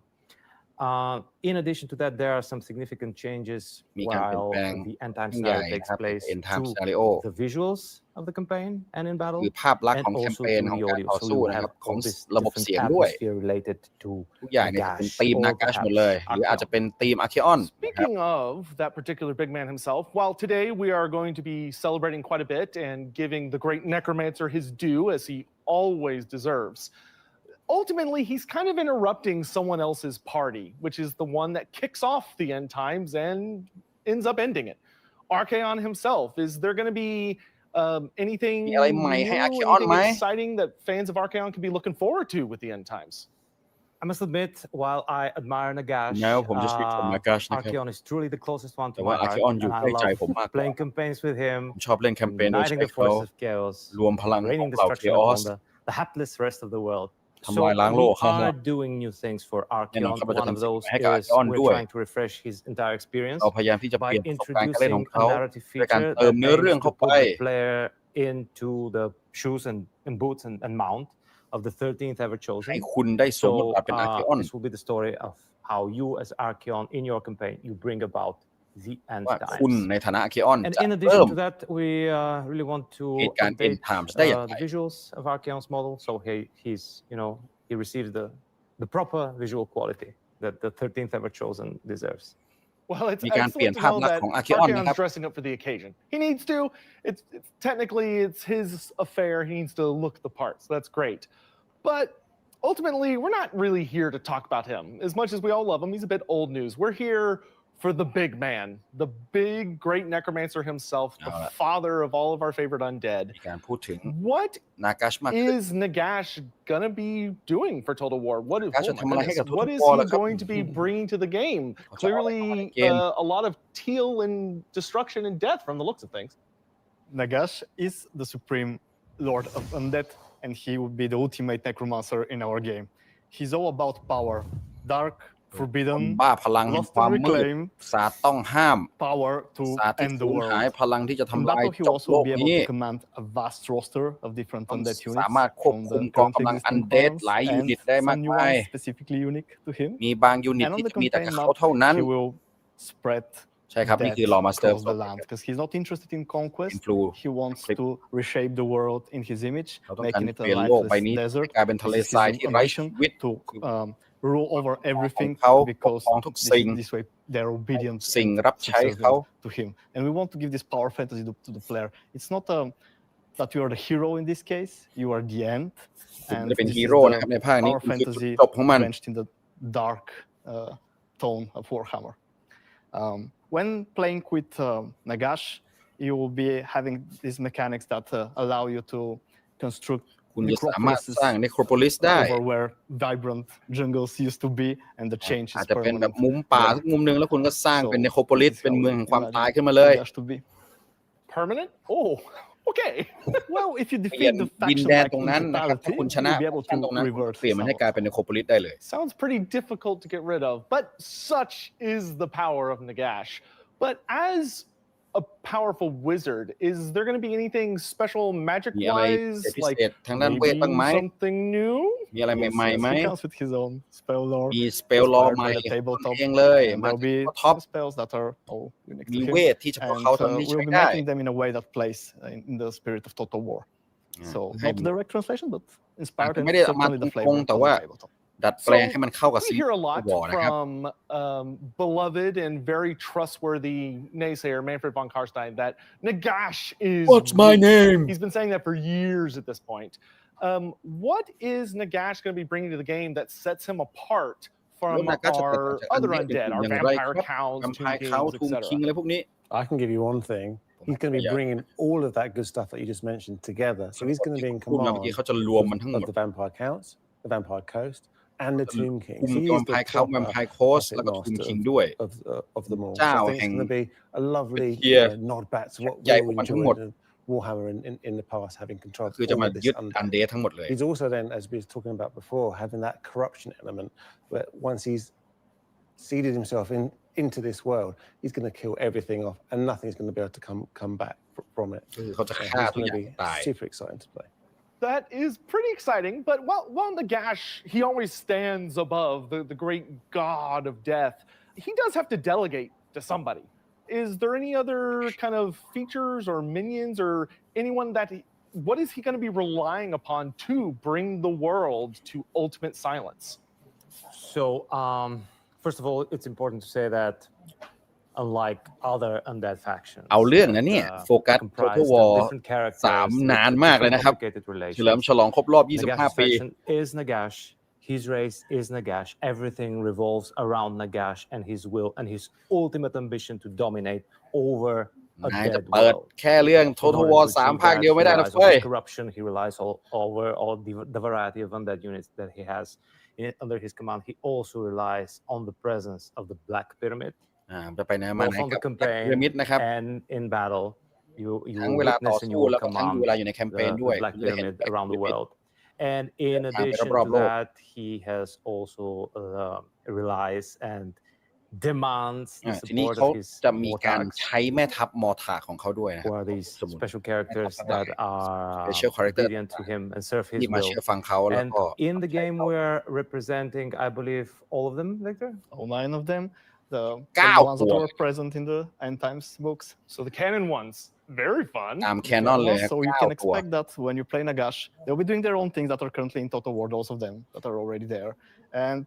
In addition to that, there are some significant changes มีการเปลี่ยน while แปลง the end time ใหญ่ scenario นะ takes ครับ place ใน End Time to Scenario the visuals of the campaign and in battle, คือภาพลักษณ์ and ของแคม also เปญ to ของ the การ audio. ต่อ So สู้ you นะครับ have ของ all this ระบบ different เสียงด้วย atmosphere related to ทุกอย่างเนี่ยจะเป็น Nagash ธีม or นากาชหมดเลย หรือ perhaps อาจจะเป็นธีมอาเคออนนะครับ Speaking of that particular big man himself, while today we are going to be celebrating quite a bit and giving the great necromancer his due, as he always deserves, ultimately he's kind of interrupting someone else's party, which is the one that kicks off the end times and ends up ending it. Archaon himself, is there going to be anything มีอะไรใหม่ให้ new, Archaon ไหม anything exciting that fans of Archaon can be looking forward to with the end times? I must admit, while I admire Nagash, แล้วผมจะชื่นชมนากาชนะครับ Archaon is truly the closest one แต่ to ว่า my heart, Archaon อยู่ and ใกล้ I ใจ love ผมมากกว่า playing campaigns with him, ผมชอบเล่นแคมเปญโดย uniting ใช้ the เขา forces of chaos, รวมพลังของ raining เหล่า destruction Chaos upon the hapless rest of the world. ทำลายล้างโลก we ครับ are doing new things for แน่นอน Archaon. ครับเราจะ One of ทำสิ่ง those ให้กับ is Archaon ด้ว we're ย trying to refresh his entire experience เราพยายามที่จะเป by ลี่ยนประสบการณ์การเล่น introducing ของ a เขา narrative ด้วยการ feature เติม that เนื้อเรื่อง aims เข้า to ไป put the player into the shoes and boots and mount of the 13th ever ให้ chosen. คุณได้สวมบท So บาทเป็นอาร์เคออน this will be the story of how you as Archeon in your campaign you bring about the end ว่าคุณ times. ในฐานะอาร์เคออน And จะ in เริ่ addition ม to that, we really want to เหตุการณ์ end update times ได้อย่างไร the visuals of Archeon's model. So he's he receives the proper visual quality that the 13th ever chosen deserves. Well, it's มีการเปลี่ยน excellent to ภาพ know ลักษ that ณ์ของอาร์เคออนนะค Archeon's รับ dressing up for the occasion. He needs to. It's technically it's his affair. He needs to look the part. So that's great. But ultimately, we're not really here to talk about him. As much as we all love him, he's a bit old news. We're here for the big man, the big great necromancer himself, the father of all of our favorite undead. มีการพูดถึง What นากัชมากขึ้น is Nagash gonna be doing for Total War? What is, Nagash oh my ทำอะไรให้ goodness, กับ Total what is War he ล่ะครับ going to be bringing to the game? เขาจะเอาอะไรเข้ามาใน Clearly, เกม a lot of teal and destruction and death from the looks of things. Nagash is the supreme lord of undead, and he would be the ultimate necromancer in our game. He's all about power, dark, คน forbidden, บ้าพลังแห่ง lost ความ and มืด reclaimed, ศาสตร์ต้องห้าม power to ศาสตร์ที่ end สู the ญหาย world. พลังที่จะ In ทำลาย battle, he จ will บโล also ก be able นี้ to command a vast roster of different ต้อง undead สา units มารถควบ from คุม the กอง currently กำลัง existing อันเดด forms หลายยูนิต and ได้มาก some new มาย ones specifically unique to him. มีบางยูนิต And on ที่ the จะมีแต่ campaign เขา map, เท่านั้น he will spread ใช่ครับ นี่ death คือ Law Master across the land because he's not interested in conquest. Influ He wants คลิป to reshape the world in his image, เราต้องการ making it เป a ลี่ยนโลกใบ lifeless นี้ให้ desert. กลายเป็นทะเล This is ทราย his ที่ไร้ชี ambition วิต to rule over ของ everything เขาปก because ครองทุกสิ่ง this way they're obedient สิ่ง and รับใช้เขา subservient to him. And we want to give this power fantasy to the player. It's not that you are the hero in this case. You are the end. คุณ And จะเป็น this ฮี is โร่นะครับ the ในภาคนี้ power คุณคือจุด fantasy จบของมัน drenched in the dark tone of Warhammer. When playing with Nagash, you will be having these mechanics that allow you to construct คุณจะสามารถสร้าง necropolis ได้ over where vibrant jungles used to be, and the change อา is จจะเป็นแบบ permanent. มุมป่าสักมุมหนึ่งแล้วคุณก็สร้างเป็น So necropolis this is เป็น how เมือง we แห่งความ imagine ตายขึ้นมาเลย Nagash to be. Permanent? Oh, okay. Well, if you เปลี่ยน defeat the ดิน faction แดน back ตรง in นั้นนะครับถ้า totality, คุณชนะ you'll be able ตรงนั้น to คุณ reverse เปลี่ยนมันให้กลายเป็น necropolis ได้เลย Sounds pretty difficult to get rid of, but such is the power of Nagash. But as a powerful wizard, is there going to be anything special มีอะไร magic-wise, พิ like เศษทางด้านเวท maybe บ้างไหม something new? มีอะไร Yes, ใหม่ๆ yes, ไหม he comes with his own spell lore. มี spell law inspired ใหม่ by the ของตน tabletop, เองเลย and มา there'll จาก be ท็อป some spells that are all unique มี to เว him. ทที่เฉพาะ And เขาเท่านั้นที่ we'll ใช้ be ได้ making them in a way that plays in the spirit of Total War. So not direct translation, but inspired and ไม่ได้เอามา certainly the ตรง flavor ๆแต่ of ว่า the tabletop. ดัดแปลงให้มันเข้ากับ We ซีรี hear a ส์ lot วอร์นะครับ from beloved and very trustworthy naysayer Manfred von Karstein that Nagash is. What's my name? He's been saying that for years at this point. What is Nagash going to be bringing to the game that sets him apart from Nagash our จะ other เป็น undead, our อย่างไร vampire ครับ counts, แวมไพร์ tomb เขา kings, ทูมคิง etc.? อะไรพวกนี้ I can give you one thing. He's going to be bringing all of that good stuff that you just mentioned together. So he's going to be in พูดมา command เมื่อกี้เขาจะรวมมันทั้งหม of ด the Vampire Counts, the Vampire Coast, and the Tomb King. คุม So แว he's มไพ the ร์เขาแวมไพ proper ร์โคส puppet แล้วก็ทูม master คิงด้วย of them all. So เจ้า I think แห่ง it's going to be a lovely เฮีย nod back to what ใหญ่ we กว่ามัน all ทั้งหมด enjoyed Warhammer in the past, having control คือ of จะ all มา of this ยึด undead. อันเดทั้งหมดเลย He's also then, as we were talking about before, having that corruption element where once he's seeded himself into this world, he's going to kill everything off and nothing's going to be able to come back from it. คือเขาจะ So ฆ่า he's ทุก going อ to ย่าง be ตาย super exciting to play. That is pretty exciting, but while Nagash, he always stands above the great god of death, he does have to delegate to somebody. Is there any other kind of features or minions or anyone that what is he going to be relying upon to bring the world to ultimate silence? So, first of all, it's important to say that unlike other undead factions, เอาเรื่องนะเนี่ย โฟกัส comprised Total of War different characters 3 with นานมากเลย different นะครับ complicated เฉลิม relations. ฉลองครบรอบ Nagash's 25 ปี faction is Nagash. His race is Nagash. Everything revolves around Nagash and his will and his ultimate ambition to dominate over a นายจะ dead เปิด world. แค่เรื่อง In Total order War to achieve 3 ภาค that, เดียว he ไม่ได้นะ relies เฟ้ย on corruption. He relies over all the variety of undead units that he has under his command. He also relies on the presence of the Black Pyramid. จะไปไหนมา Both ไหน on กั the บ พีระมิด campaign นะครับ and in battle, you ทั้ง will เวลาต่อ witness and สู้ you will แล้วก็ทั้ง command เวลาอยู่ในแคมเปญ the ด้วย Black คุณจะได้เห็น Pyramid around the world. And in เดินทางไป addition รอบ to ๆโลก that, he has also relies and demands the ทีนี้ support เขา of his จะมีการ Mortarks, ใช้แม่ทัพมอทาของเขาด้วยนะ who are these special characters that are Special character obedient to him and serve his ที่มา will. เชื่อฟังเขาแล้ว And ก็ in the game, we're representing, I believe, all of them, Victor? All 9 of them. The ones that were present in the End Times books. So the canon ones, very fun. ตามแคนนอนเลย So you can expect that when you play Nagash, they'll be doing their own things that are currently in Total War, those of them that are already there. And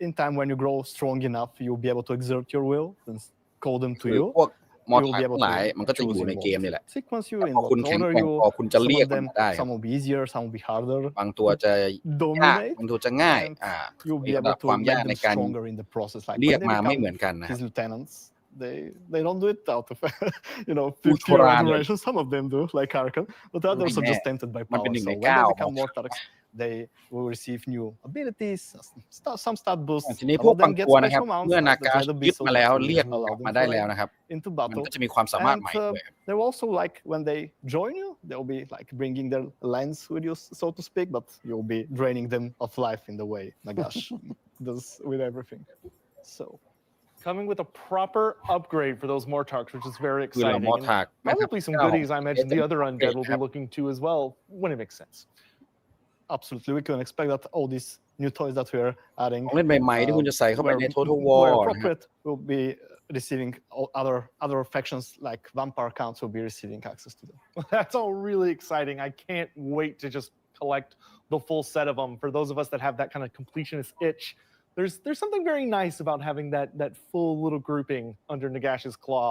in time, when you grow strong enough, you'll be able to exert your will and call them to you. พวกมอทาทั้งหลายมันก็จะอยู่ในเกมนี่แหละ Sequence you in พอคุณ what แข็ง order แกร่ง you. พอคุณจะ Some เรียก of มัน them, มาได้ some will be easier, some will be harder. บางตัวจะยาก Dominate. บางตัวจะง่าย You'll มี be ระดั able บ to ความยาก make ใน them การ stronger in the process. Like เรียก when มา they ไม่ become เหมือนกันนะ his lieutenants, they don't do it out of พูด 50 โบราณเลย admiration. Some of them do, like Arkan, but others are just tempted by มัน power. เป็นหนึ่ง So ใน when they 9 become Mortarks, they will receive new abilities, some stat boosts. ทีนี้ Some พวก of บาง them get ตัวนะครับ special mounts. เมื่อนา That's กา why the ยึด beasts มาแล้ว will เรียก allow มา them ได้ to แล้ว ride นะครับ into มัน battle. ก็จะมีความสามารถ And ใหม่ด้วย they're also like when they join you, they'll be like bringing their lens with you, so to speak, but you'll be draining them of life in the way Nagash does with everything. So Coming with a proper upgrade for those Mortarks, which is very คือเรา exciting. มอ And ทาก probably some goodies I imagine the other undead will be looking to as well when it makes sense. absolutely, we can expect that all these new toys that we're adding ของเล่นใหม่ๆที่คุณจะใส่เข้าไปใน Total where War นะครับ appropriate, will be receiving other factions like vampire counts will be receiving access to them. That's all really exciting. I can't wait to just collect the full set of them. For those of us that have that kind of completionist itch, there's something very nice about having that full little grouping under Nagash's claw.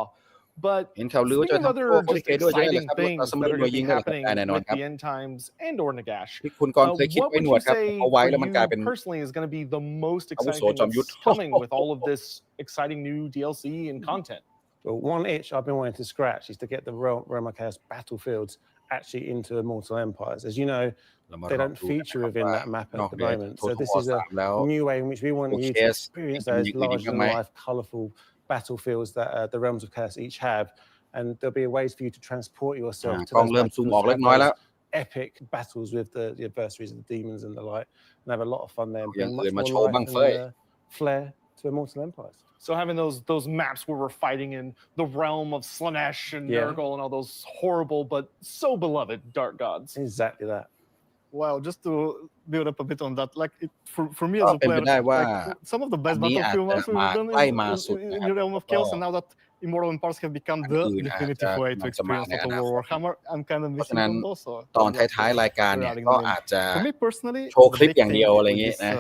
But เห็นข่าวลือว่า speaking จะ of ทำ other พวก just Fortnite ด้วยใช่ไหม exciting ครับ things สมุ that น are หน่วย going to ยิง be ด้วยนะครับ happening แน่นอน with ครับ the End Times and or Nagash, ที่คุณกรณ์เคยคิด what ไว้ would หนวด you ครับ say เอาไว้ for แล้วมันกลายเป็น you personally is going to be the most อาวุโส exciting จอมยุทธ that's coming with all of this exciting new DLC and content? Well, one itch I've been wanting to scratch is to get the Realm of Chaos battlefields actually into Immortal Empires. As you know, they don't feature within that map at the moment. So this is a new way in which we want you to experience those larger-than-life, colourful battlefields that the Realms of Chaos each have. And there'll be ways for you to transport yourself to กล้อง those เริ่มซูมออกเล็กน้อยแล้ว epic battles with the adversaries and the demons and the like, and have a lot of fun there and อย่าง bring อื่น much มาโช more ว์บ้าง life เฟ้ย and flair to Immortal Empires. So having those maps where we're fighting in the realm of Slanesh and Yeah. Nurgle and all those horrible but so beloved dark gods. Exactly that. Wow, just to build up a bit on that, like for me ก็ as a เป็นไป player, ได้ว่า like some of the อั best นนี้อาจ battlefield จะ maps มา we've done ใกล้มาสุด in นะค the รับ realm แล้ว of ก็ chaos, and now that Immortal Empires have become the อื่นอาจจะ definitive way to มันจะมา experience ในอ Total นา War คต Warhammer, I'm kind of เพราะฉะ missing นั้น on those. So ตอนท้ายๆรายการเนี่ย adding ก็ them in. อาจจะ For me personally, โชว์คลิป the big อย่าง thing เดียวอะไรอ with ย่างงี้ this นะ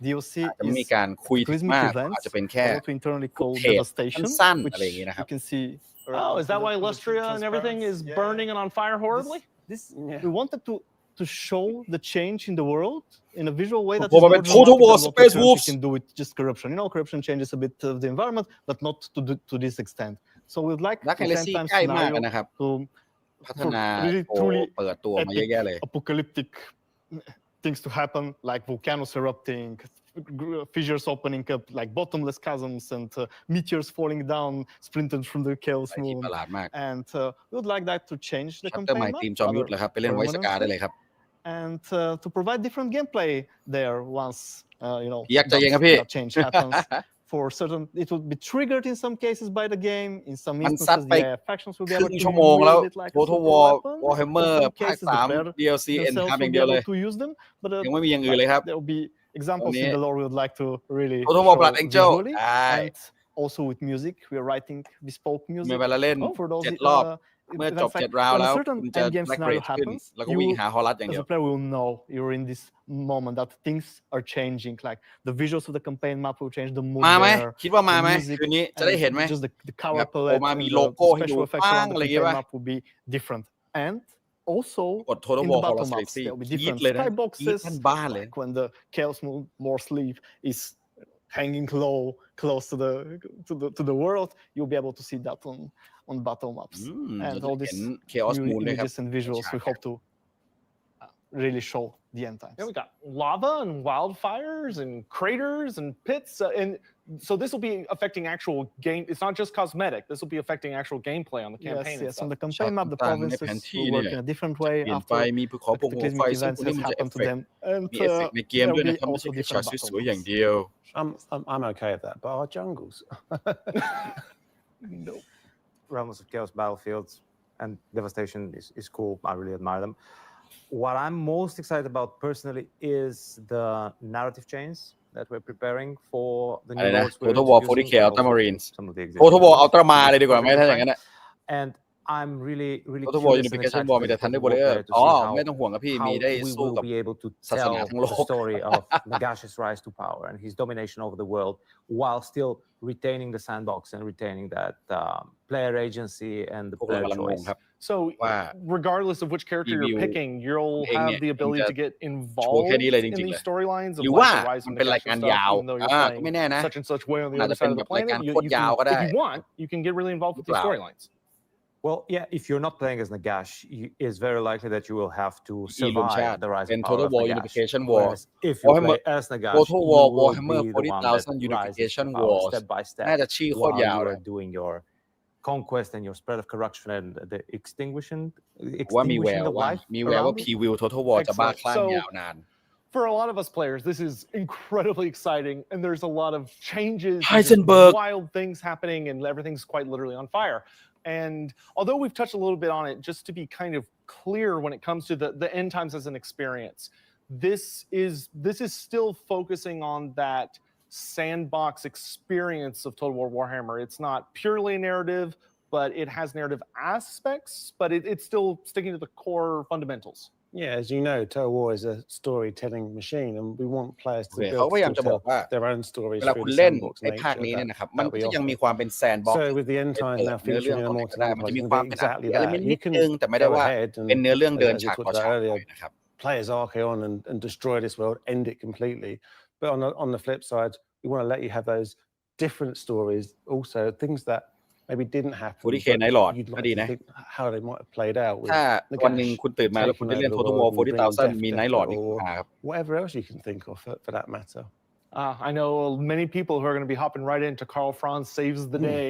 DLC อาจจะไม่มี is การคุยถึง Christmas มาก events, อาจจะเป็นแค่ what we internally call เขต devastation, สั้นๆ which อะไรอย่างงี้นะครับ you can see. Oh, is that why Lustria and everything is Yeah. burning and on fire horribly? This we wanted to show the change in the world in a visual way that ผม is ว่า more เป็น Total dramatic War than what we Space currently Wolves can do with just corruption. Corruption changes a bit of the environment, but not to this extent. So we'd like Dark this Heresy end time ใกล้มาก scenario นะครับ to พัฒนา really โชว์ truly เปิดตัวมาเยอะแยะเลย apocalyptic things to happen, like volcanoes erupting, fissures opening up, like bottomless chasms, and meteors falling down, splintered from the chaos ไปที่ moon. ประหลาดมาก And we would like that to change the ชัปเตอร์ใหม่ campaign ทีม map จอมยุทธ rather เลยครับ ไปเล่นไวสกาได้ permanently. เลยครับ And to provide different gameplay there once พี่ยักษ์ใจเย็นครับพี่ that change happens. For certain, it will be triggered in some cases by the game. In some มันซัด instances, ไป factions will be ค able รึ่ง to ชั่วโมงแล้ว wield it like a Total super War weapon. Warhammer In some ภาค cases, the 3 player DLC End themselves Time อ will ย่าง be เดียวเลย able to use them. But ยังไม่มีอย่างอื่นเลยครับ there will be examples in the lore we would like to really Total War show Blood Angel visually. ใช่ And also with music, we are writing bespoke มี music เวลาเล่น for those 7 รอบ เมื่อจบ events. Like 7 ราว when แล้ว a certain คุณจะ end game Black scenario Rage ขึ้น happens, แล้วก็วิ่ง you หาฮอลลัสอย่าง as เดียว a player will know you're in this moment that things are changing. Like the visuals of the campaign map will change, the mood มาไหม there, คิดว่ามา the ไหม music, คืนนี้จะได้ and เห็นไหม just the แบ color บโผล่ palette มา and มี the โลโก้ให้ดู special effects ปัง around อะไร the อย่างเงี้ย campaign ป่ะ map will be different. And also กด Total in War the battle Horus maps, Legacy there will be กรี๊ด different เลยนะกรี๊ด skyboxes, ทั้งบ้านเลย like when the Chaos More Sleeve is hanging low, close to the world, you'll be able to see that on battle maps. เรา And จะ all เห็ these น Chaos new Moon ด้วยครับ images and visuals, we hope to really show the end times. Yeah, we got lava and wildfires and craters and pits, and so this will be affecting actual game. It's not just cosmetic. This will be affecting actual gameplay on the campaign. Yes, and on the stuff. campaign map, the provinces will work in a different way after cataclysmic events have happened to them, and มีเอฟเฟกต์ในเกมด้วยนะครับไม่ใช่แค่ฉากสวยๆอย่างเดียว I'm okay with that, but our jungles. No. Realms of Chaos battlefields and Devastation is cool. I really admire them. What I'm most excited about personally is the narrative chains that we're preparing for the อะไร new นะ lords we're Total War introducing, 40K and Ultramarines also some of the Total existing War lords, Ultra มา which เลย is ดีกว่าไหม perfectly ถ้าอย่าง fine. นั้นน่ะ And I'm really Total curious War and Unification excited War to มี be แต่ a Thunder Total War Warrior player to อ๋อ see ไม่ต้องห่วงครับพี่ how มีได้ we สู้ will กับ be able to ศาส tell นาทั้งโล the ก story of Nagash's rise to power and his domination over the world, while still retaining the sandbox and retaining that player agency and the พวกเรา player กำลังงง choice. ครับ So ว่า regardless of which character รีวิว you're picking, you'll เอง have เนี่ย the เอง ability จะ to get โชว์แค่ involved นี้เลยจ in ริงๆเล these ย storylines ห of รือ like ว่า the rise มั of นเป็นราย Nagash การ and ยา stuff, ว even though you're playing ก็ไม่แน่นะ such and such way on the อาจ other จะเป็น side of แบ the บราย planet. การโคตรยาวก็ If ได้ you want, you can get really involved with these storylines. Well, yeah, if you're not playing as Nagash, it's very likely that you will have to อีรวมชา survive ติ the rise เป็น of power Total of War Nagash. Unification War Whereas if you Warhammer play as Nagash, Total you War will Warhammer be the one that 40,000 rises to Unification power Wars step by step น่าจะชื่อโคตร while ยาว you เล are ย doing your conquest and your spread of corruption and the extinguishing ว่ามีแวว the ว่า life มีแววว่า around it. Preview Total War จะบ้า Excellent. คลั่ง So ยาวนาน for a lot of us players, this is incredibly exciting, and there's a lot of changes, and Heisenberg. there's wild things happening, and everything's quite literally on fire. And although we've touched a little bit on it, just to be kind of clear when it comes to the end times as an experience, this is still focusing on that sandbox experience of Total War Warhammer. It's not purely narrative, but it has narrative aspects, but it's still sticking to the core fundamentals. Yeah, as you know, Total War is a storytelling machine, and we want players โอ to เค be เขา able พยายาม to จะบอก tell ว่า their own stories เวลา through คุณ the เล่น sandbox ไอ้ภาค nature นี้ that, เนี่ยนะครับมัน that ก็ we จะยัง offer. มีความเป็นแซนบ็อก So with the end เปิ times ด now เนื้อเรื่อง featuring ตรง a ไหนก็ได้ multi มันจะมี it's ค going วาม to be เป็นอัด exactly เอลิเมน that. ต์นิ You ดนึง can แต่ไม่ได้ go ว่า ahead เป็นเนื้อเรื่อง and เดิน as you ฉากต่อ talked about ฉากไป earlier, นะครับ play as Archeon and destroy this world, end it completely. But on the flip side, we want to let you have those different stories, also things that maybe didn't happen, 40K but Night Lord you'd ก็ like ดี to นะ think how they might have played out with ถ้าวันหนึ่ง Nagash คุณตื่นมาแล้วคุณ taking ได้เล่น over the Total War world and bringing 40,000 death มี to ไนท์ลอร์ด it, นี่คุณ or หาครับ whatever else you can think of for that matter. I know many people who are going to be hopping right into Karl Franz Saves the Day.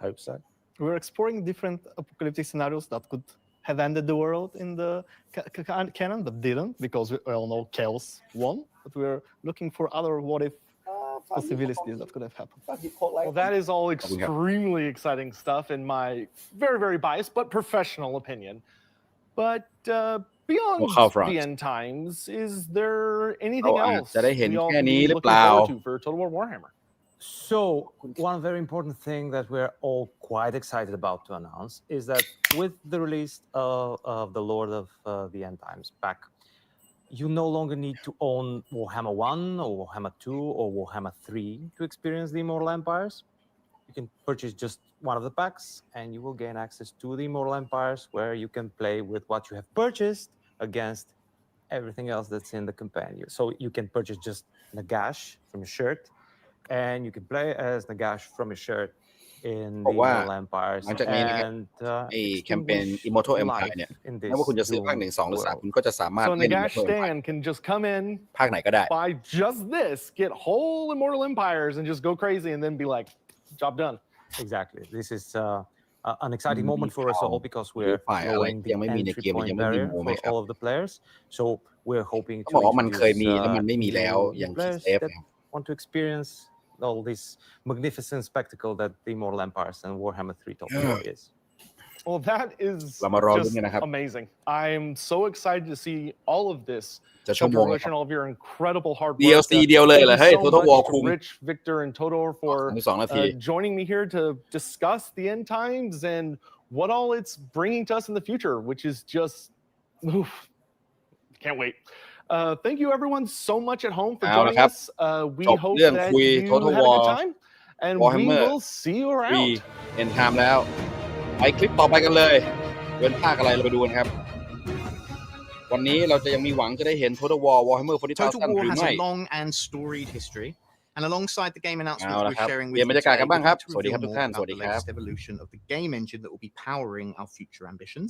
Hope so. We're exploring different apocalyptic scenarios that could have ended the world in the canon, but didn't, because we all know Chaos won. But we're looking for other what-if possibilities that could have happened. Well, that is all extremely exciting stuff in my very, very biased but professional opinion. But beyond the end times, is there anything else we all can be looking forward to for Total War Warhammer? So one very important thing that we're all quite excited about to announce is that with the release of the Lord of the End Times pack, you no longer need to own Warhammer 1 or Warhammer 2 or Warhammer 3 to experience the Immortal Empires. You can purchase just one of the packs and you will gain access to the Immortal Empires, where you can play with what you have purchased against everything else that's in the companion. So you can purchase just Nagash from your shirt, and you can play as Nagash from your shirt in the Immortal Empires หลังจากนี้นะครับ and ไอ้แคมเปญ Immortal Empire เนี่ยไม่ว่าคุณจะซื้อภาค1 2 หรือ 3 คุณก็จะสามารถ So เล่น Nagash Immortal Empire Stan can just come in, ภาคไหนก็ได้ buy just this, get whole Immortal Empires, and just go crazy, and then be like, job done. Exactly. This is an exciting moment for us all because we're ฝ่ายอะไร lowering ยัง the ไม่มีใน entry เกมมัน point ยังไม่มี barrier โมไหม for ครับ all of the players. So we're hoping เขา to บอกว่ามันเคยมี introduce แล้วมันไม่มีแล้ว new อย่าง players เซฟ that want to experience all this magnificent spectacle that the Immortal Empires and Warhammer 3 Total War is. Well, that is เรามารอลุ้น just กันนะครับ amazing. I'm so excited to see all of this จะชั่ว come โม to งแล้วค fruition, รับ all of your incredible hard work. DLC เดียวเลยเหรอ Thank เฮ้ย you so Total War much คุม to Rich, Victor, and Todor for 32 นาที joining me here to discuss the end times and what all it's bringing to us in the future, which is just, oof, can't wait. Thank you everyone so much at home for เอาละ joining ครับ us. We จบ hope เรื่อง that คุย you Total had a War good time, and we Warhammer will see you ฟรี around. เอ็นไทม์แล้ว ไปคลิปต่อไปกันเลยเป็นภาคอะไรเราไปดูกันครับ วันนี้เราจะยังมีหวังจะได้เห็น Total War Warhammer 40,000 Total ห War รือ has ไม่ a long and storied history, and alongside the game announcements เอาละ we're ครับ sharing เป with ลี่ยน you บรรยากาศ today, กันบ้าง we'd ครับ like to สวัสดีครับ reveal ทุก more ท่าน ส about วัส the ดีครับ latest evolution of the game engine that will be powering our future ambitions.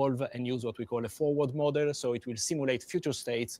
evolve and use what we call a forward model. So it will simulate future states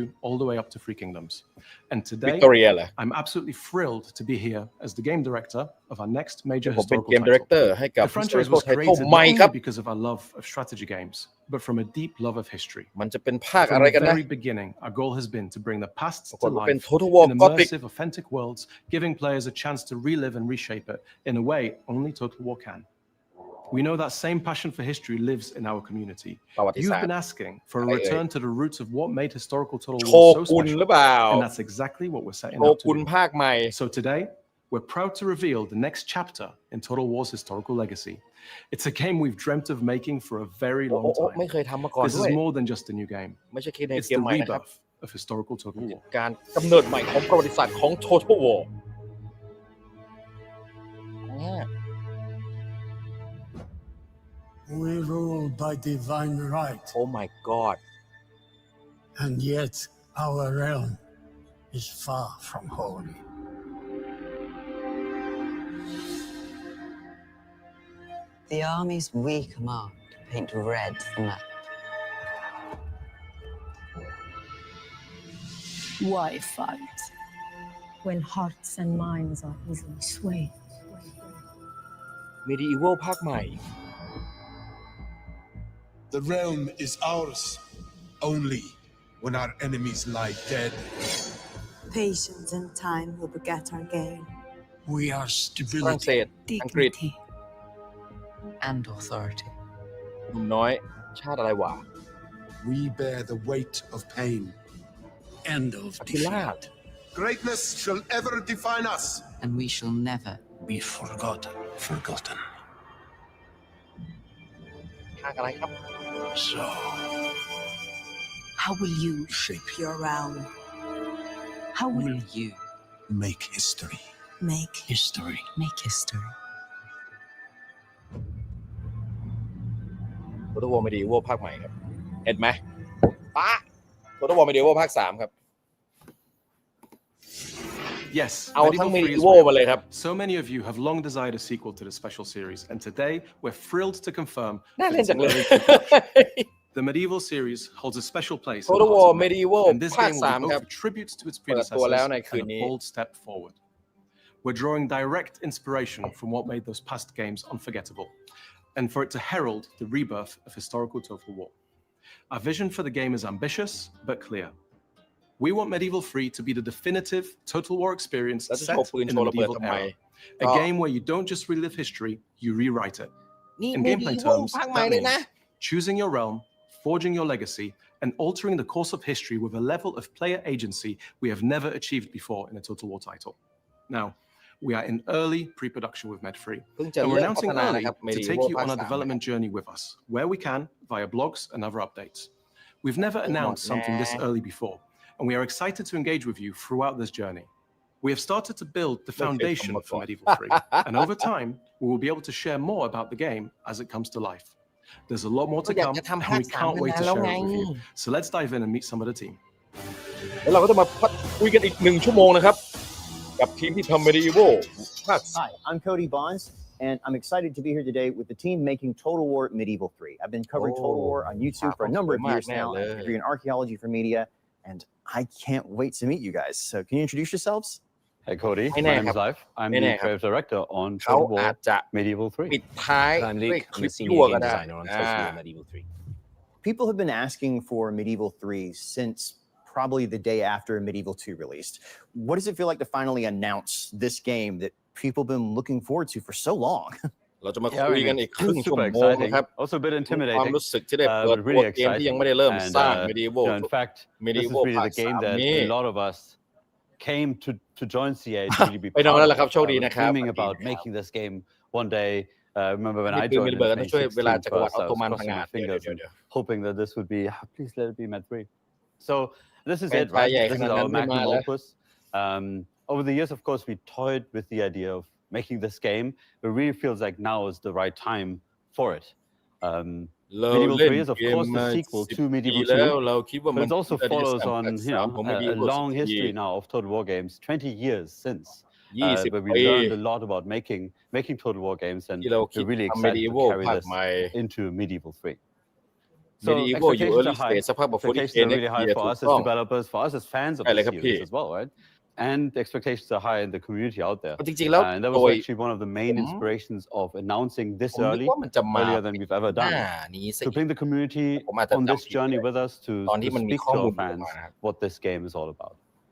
2 all the way up to Free Kingdoms. And today, Victoria เหรอ I'm absolutely thrilled to be here as the game director of our next major ผมเป็น historical เกม director title. ให้กับ The franchise historical was title created ใหม่ not ครับ only because of our love of strategy games, but from a deep love of history. มันจะเป็นภาค From อะไร the กันนะ very beginning, our goal has been to bring the past ปราก to ฏว่าเป็น life Total War in Gothic immersive, authentic worlds, giving players a chance to relive and reshape it in a way only Total War can. We know that same passion for history lives in our community. ประวัติ You've ศาสต been ร์ asking for a อะไรเอ่ย return to the roots of what made historical Total โช War so กุน special, หรือเปล่า and that's exactly what we're setting โช out to กุน do. ภาคใหม่ So today, we're proud to reveal the next chapter in Total War's historical legacy. It's a game we've dreamt of making for a very โอ้ long โอ้ time. ไม่เคยทำมาก่อน This ด้ว is ย more than just a new game. ไม่ใช่แค่ใน It's เกม the ใหม่นะครับ rebirth of historical Total War. การกำเนิดใหม่ของประวัติศาสตร์ของ Total War We rule by divine right. Oh my God. And yet our realm is far from holy. The armies we command paint red the map. Why fight when hearts and minds are easily swayed? Medieval ภาคใหม่ The realm is ours only when our enemies lie dead. Patience and time will beget our gain. We are ฝรั่งเศ stability. สอังกฤษ And authority. หนุ่มน้อย ชาติอะไรวะ We bear the weight of pain and of อธิราช defeat. Greatness shall ever define us. And we shall never Be forgotten. ภาคอะไรครับ So How will you shape your realm? How will you make history. make History. history? Total War Medieval ภาคใหม่ครับเห็นไหมป้า Total War Medieval ภาค3ครับ Yes, เอาทั้ง Medieval 3 is Medieval มาเลย real. ครับ So many of you have long desired a sequel to this special series, and today we're thrilled to confirm น่า that เล่น it's จัง in เลย early production. The Medieval series holds a special place in Total the hearts War of men, Medieval and this ภาค game will 3 be ครับ both a tribute to its เปิดตัวแล้ว predecessors ในคืน and a นี้ bold step forward. We're drawing direct inspiration from what made those past games unforgettable, and for it to herald the rebirth of historical Total War. Our vision for the game is ambitious but clear. We want Medieval 3 to be the definitive Total War experience แล้วจะ set โชว์ปืน in โช the ว์ระเบิด medieval ทำไม era. A game where you don't just relive history, you rewrite it. นี่ In gameplay Medieval terms, ภาคใหม่ that เลยนะ means choosing your realm, forging your legacy, and altering the course of history with a level of player agency we have never achieved before in a Total War title. Now, we are in early pre-production with Med 3, เพิ่งจะ and เริ่ we're มพัฒ announcing นา early นะครับ to Medieval take you ภาค on a 3 development journey with us, where we can, via blogs and other updates. We've never announced something this early before, and we are excited to engage with you throughout this journey. We have started to build the foundation for Medieval 3, and over time, we will be able to share more about the game as it comes to life. There's a lot more to อยาก come, จะทำ and ภาค we 3 can't กัน wait นา to นแล้ว share ไง it with you. So let's dive in and meet some of the team. แล้วเราก็จะมาคุยกันอีก1ชั่วโมงนะครับ กับทีมที่ทำ Medieval ภาค Hi, I'm Cody Bonds, and I'm excited to be here today with the team making Total War Medieval 3. I've been covering Total War on YouTube for a number of years now. I'm interviewing archaeology for media, and I can't wait to meet you guys. So can you introduce yourselves? Hey Cody, my name is Live. I'm the creative director on เขา Total อา War จจะ Medieval ปิ 3. ดท้าย I'm ด้วย Leek. ค I'm ลิ the ป senior ยั่วก็ game ได้ designer on Total War Medieval 3. People have been asking for Medieval 3 since probably the day after Medieval 2 released. What does it feel like to finally announce this game that people have been looking forward to for so long? เราจะมาคุยกันอีกครึ่งชั่ว super โมง exciting. นะครับ Also a bit ความ intimidating, รู้สึกที่ได้เปิด but ตัว really เกมที่ยัง exciting. ไม่ได้เริ่ม And สร้าง Medieval in fact, this is Medieval really ภาค the game 3 that นี้ a lot of us came to join CA to really be ไปนอน part แล้ว of. ล่ะครับโชคดีนะครับ Dreaming about making this game one day. Remember when มี I ปืนมี joined ระเบิด in ต้องช่วยเวลาจักรวรรดิ 2016, ออตโตมัน I was พัง crossing งา my ดเดี๋ยว fingers เดี๋ยว and เดี๋ยว hoping that this would be, please let it be Med 3. So this is เป็น it, ไฟ right? ใหญ่ This ข is นาดนั้ our นไม่มา magnum แล้ว opus. Over the years, of course, we toyed with the idea of making this game, but it really feels like now is the right time for it. Medieval 3 is, of course, the sequel to Medieval 2, but it also follows on a long history now of Total War games, 20 years since. But we learned a lot about making Total War games, and we're really excited to carry this into Medieval 3. So expectations are high. Expectations are really high for us as developers, for us as fans of the series as well, right? And expectations are high in the community out there. And that was actually one of the main inspirations of announcing this early, earlier than we've ever done, to bring the community on this journey with us to speak to our fans what this game is all about.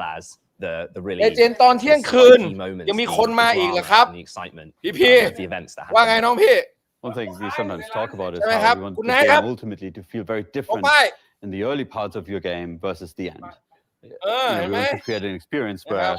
well as the really เอเจนต์ตอนเที่ยงคืน spiky moments, ยังมีคนมาอีกเหรอครับ the excitement พี่ of the events that ว่าไง happen. น้องพี่ One thing we sometimes talk about is ใช่ไหมค how รับ we want คุณ the นายครับ game ultimately to feel very different ไป in the early parts of your game versus the end. เห็น We ไหม want to create an experience นะครั where บ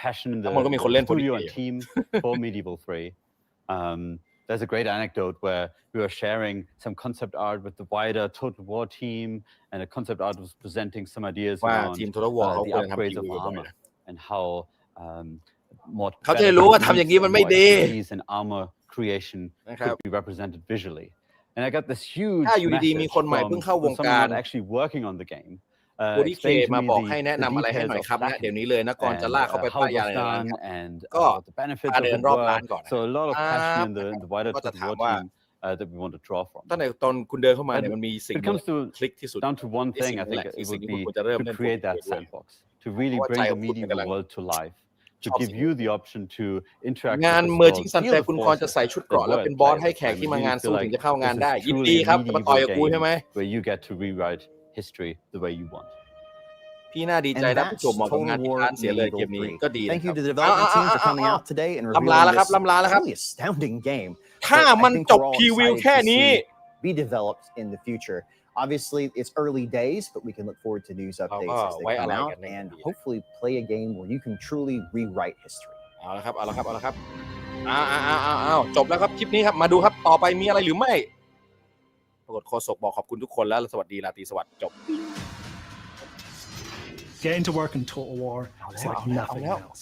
passion in the มันก็มีคนเล่น studio 40K and team for Medieval 3. There's a great anecdote where we were sharing some concept art with the wider Total War team, and the concept art was presenting some ideas around the upgrades of armor and how more expertise in armor creation could be represented visually. And I got this huge message from someone not actually working on the game. 40K มาบอกให้แนะนำอะไรให้หน่อยครับนะเดี๋ยวนี้เลยนะก่อนจะลากเข้าไปป้ายยาในร้านก็พาเดินรอบร้านก่อน So a lot of passion in the wider Total War team that we want to draw from. ตั้งแต่ตอนคุณเดินเข้ามาเนี่ยมันมีสิ่งคลิกที่สุด down to one thing, I think it would be to create that sandbox, to really bring the medieval world to life, to give you the option to interact. งาน Merging Sunset คุณกรจะใส่ชุดเกราะแล้วเป็นบอสให้แขกที่มางานสู้ถึงจะเข้างานได้ยินดีครับจะมาต่อยกับกูใช่ไหม Where you get to rewrite history the way you want. พี่น่าดีใจนะผู้ชมมองกับงานที่ร้านเสียเลยเกมนี้ก็ดี Thank you to the development team for coming out today and revealing this really astounding game. ถ้ามันจบพรีวิวแค่นี้ be developed in the future. Obviously, it's early days, but we can look forward to news updates as they come out and hopefully play a game where you can truly rewrite history. เอาละครับจบแล้วครับคลิปนี้ครับมาดูครับต่อไปมีอะไรหรือไม่ปรากฏโฆษกบอกขอบคุณทุกคนแล้วสวัสดีราตรีสวัสดิ์จบ Getting to work in Total War is like nothing else.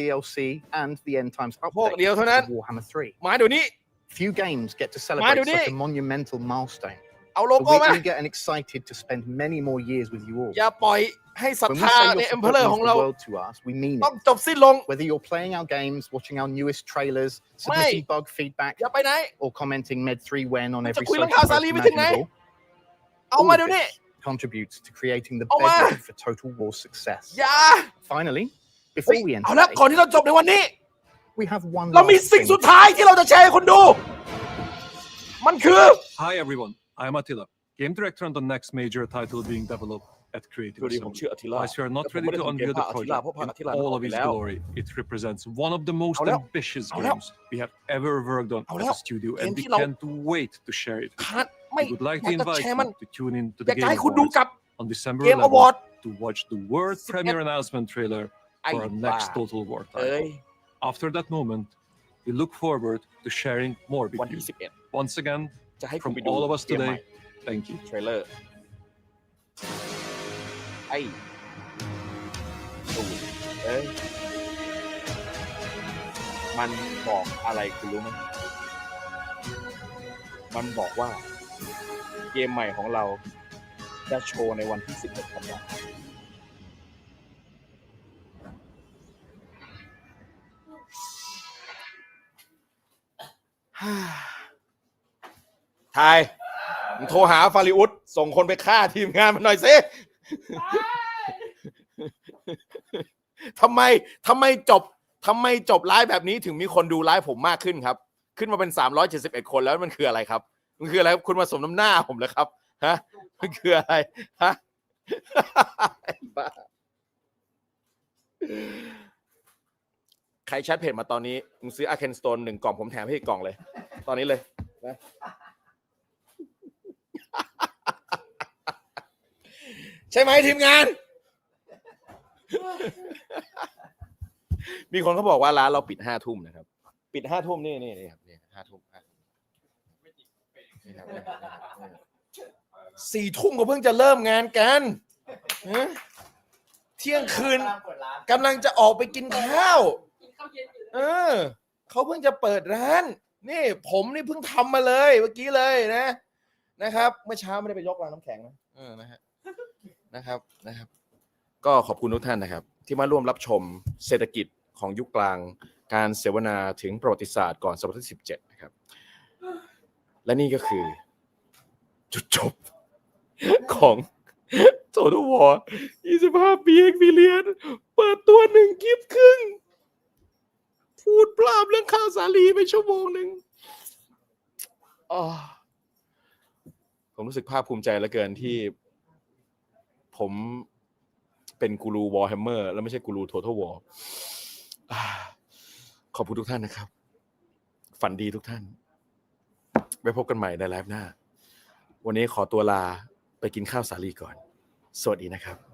DLC and the End Times พวกเดียวเท่านั้น update of Warhammer 3. มาเดี๋ยวนี้ Few games get to celebrate มาเดี๋ยวนี้ such a monumental milestone. เอาโล But โก้ we're มา eager and excited to spend many more years with you all. อย่าปล่อยให้ศรัท When we ธา say ใน your เอ็มเพ support ลอร์ means ของ the เรา world to us, we mean ต้อง it. จบสิ้นลง Whether you're playing our games, watching our newest trailers, submitting bug feedback, อย่าไปไหน or commenting Med 3 when on จะ every คุยเรื่อง social ข่าวสาร post ลีไปถึงไหน imaginable, เอา all มา of เดี๋ยวนี้ this contributes to creating the เอามา bedrock for Total War success. อย่า Finally, เฮ้ย before we end เอาละ today, ก่อนที่เราจบในวันนี้ we have one เรามี last สิ่ง thing สุดท้ายที่เราจะแชร์ให้คนดู มันคือ Hi everyone, I'm Attila, game director on the next major title being developed at Creative สวัสดีผม Assembly. ชื่ออธิรา Whilst we are not แต่ผม ready ไม่ได้ to ทำเกม unveil ภา the คอธิรา project เพราะภาคอธิ in รา all ออก of ไป its แล้ว glory, it represents one of the most เอาแล้ว ambitious เอาแล้ว games we have ever worked on เอา as แล้ว a studio, เกม and we ที่เรา can't wait to share it. คาดไม่ We would like อ to ยากจะ invite แชร์มัน you to tune in to อยา the กจะ Game ให้คุณดู Awards กับ on December เกมอวอร์ด 11 to watch the world premiere announcement trailer ไอ้ for our บ้า next Total War เอ้ย title. After that moment, we look forward to sharing more วัน with ที่ you. Once again, จะให้คุณ From ไปดู all of us เกมใหม่ today, thank you. เทรลเลอร์ไอ้ตูดมันบอกอะไรคุณรู้ไหมมันบอกว่าเกมใหม่ของเราจะโชว์ในวันที่11 ธันวาคมทายมึงโทรหาฟาริอุสส่งคนไปฆ่าทีมงานมันหน่อยสิทำไมจบไลฟ์แบบนี้ถึงมีคนดูไลฟ์ผมมากขึ้นครับขึ้นมาเป็น371 คนแล้วมันคืออะไรครับมันคืออะไรคุณมาสมน้ำหน้าผมเหรอครับฮะมันคืออะไรฮะบ้าใครแชทเพจมาตอนนี้มึงซื้ออาร์เคนสโตน1 กล่องผมแถมให้อีกกล่องเลยตอนนี้เลยนะใช่ไหมทีมงานมีคนเขาบอกว่าร้านเราปิด5 ทุ่มนะครับปิด5 ทุ่มนี่ครับนี่5 ทุ่ม4 ทุ่มก็เพิ่งจะเริ่มงานกันเที่ยงคืนกำลังจะออกไปกินข้าวเขาเพิ่งจะเปิดร้านนี่ผมนี่เพิ่งทำมาเลยเมื่อกี้เลยนะครับเมื่อเช้าไม่ได้ไปยกวางน้ำแข็งนะครับก็ขอบคุณทุกท่านนะครับที่มาร่วมรับชมเศรษฐกิจของยุคกลางการเสวนาถึงประวัติศาสตร์ก่อนศตวรรษที่17นะครับและนี่ก็คือจุดจบของTotal War 25 ปี Experience เปิดตัว1 คลิปครึ่งพูดปลาบเรื่องข้าวสาลีไปชั่วโมงนึงผมรู้สึกภาคภูมิใจเหลือเกินที่ผมเป็นกูรู Warhammer แล้วไม่ใช่กูรู Total War ขอบคุณทุกท่านนะครับฝันดีทุกท่านไว้พบกันใหม่ในไลฟ์หน้าวันนี้ขอตัวลาไปกินข้าวสาลีก่อนสวัสดีนะครับ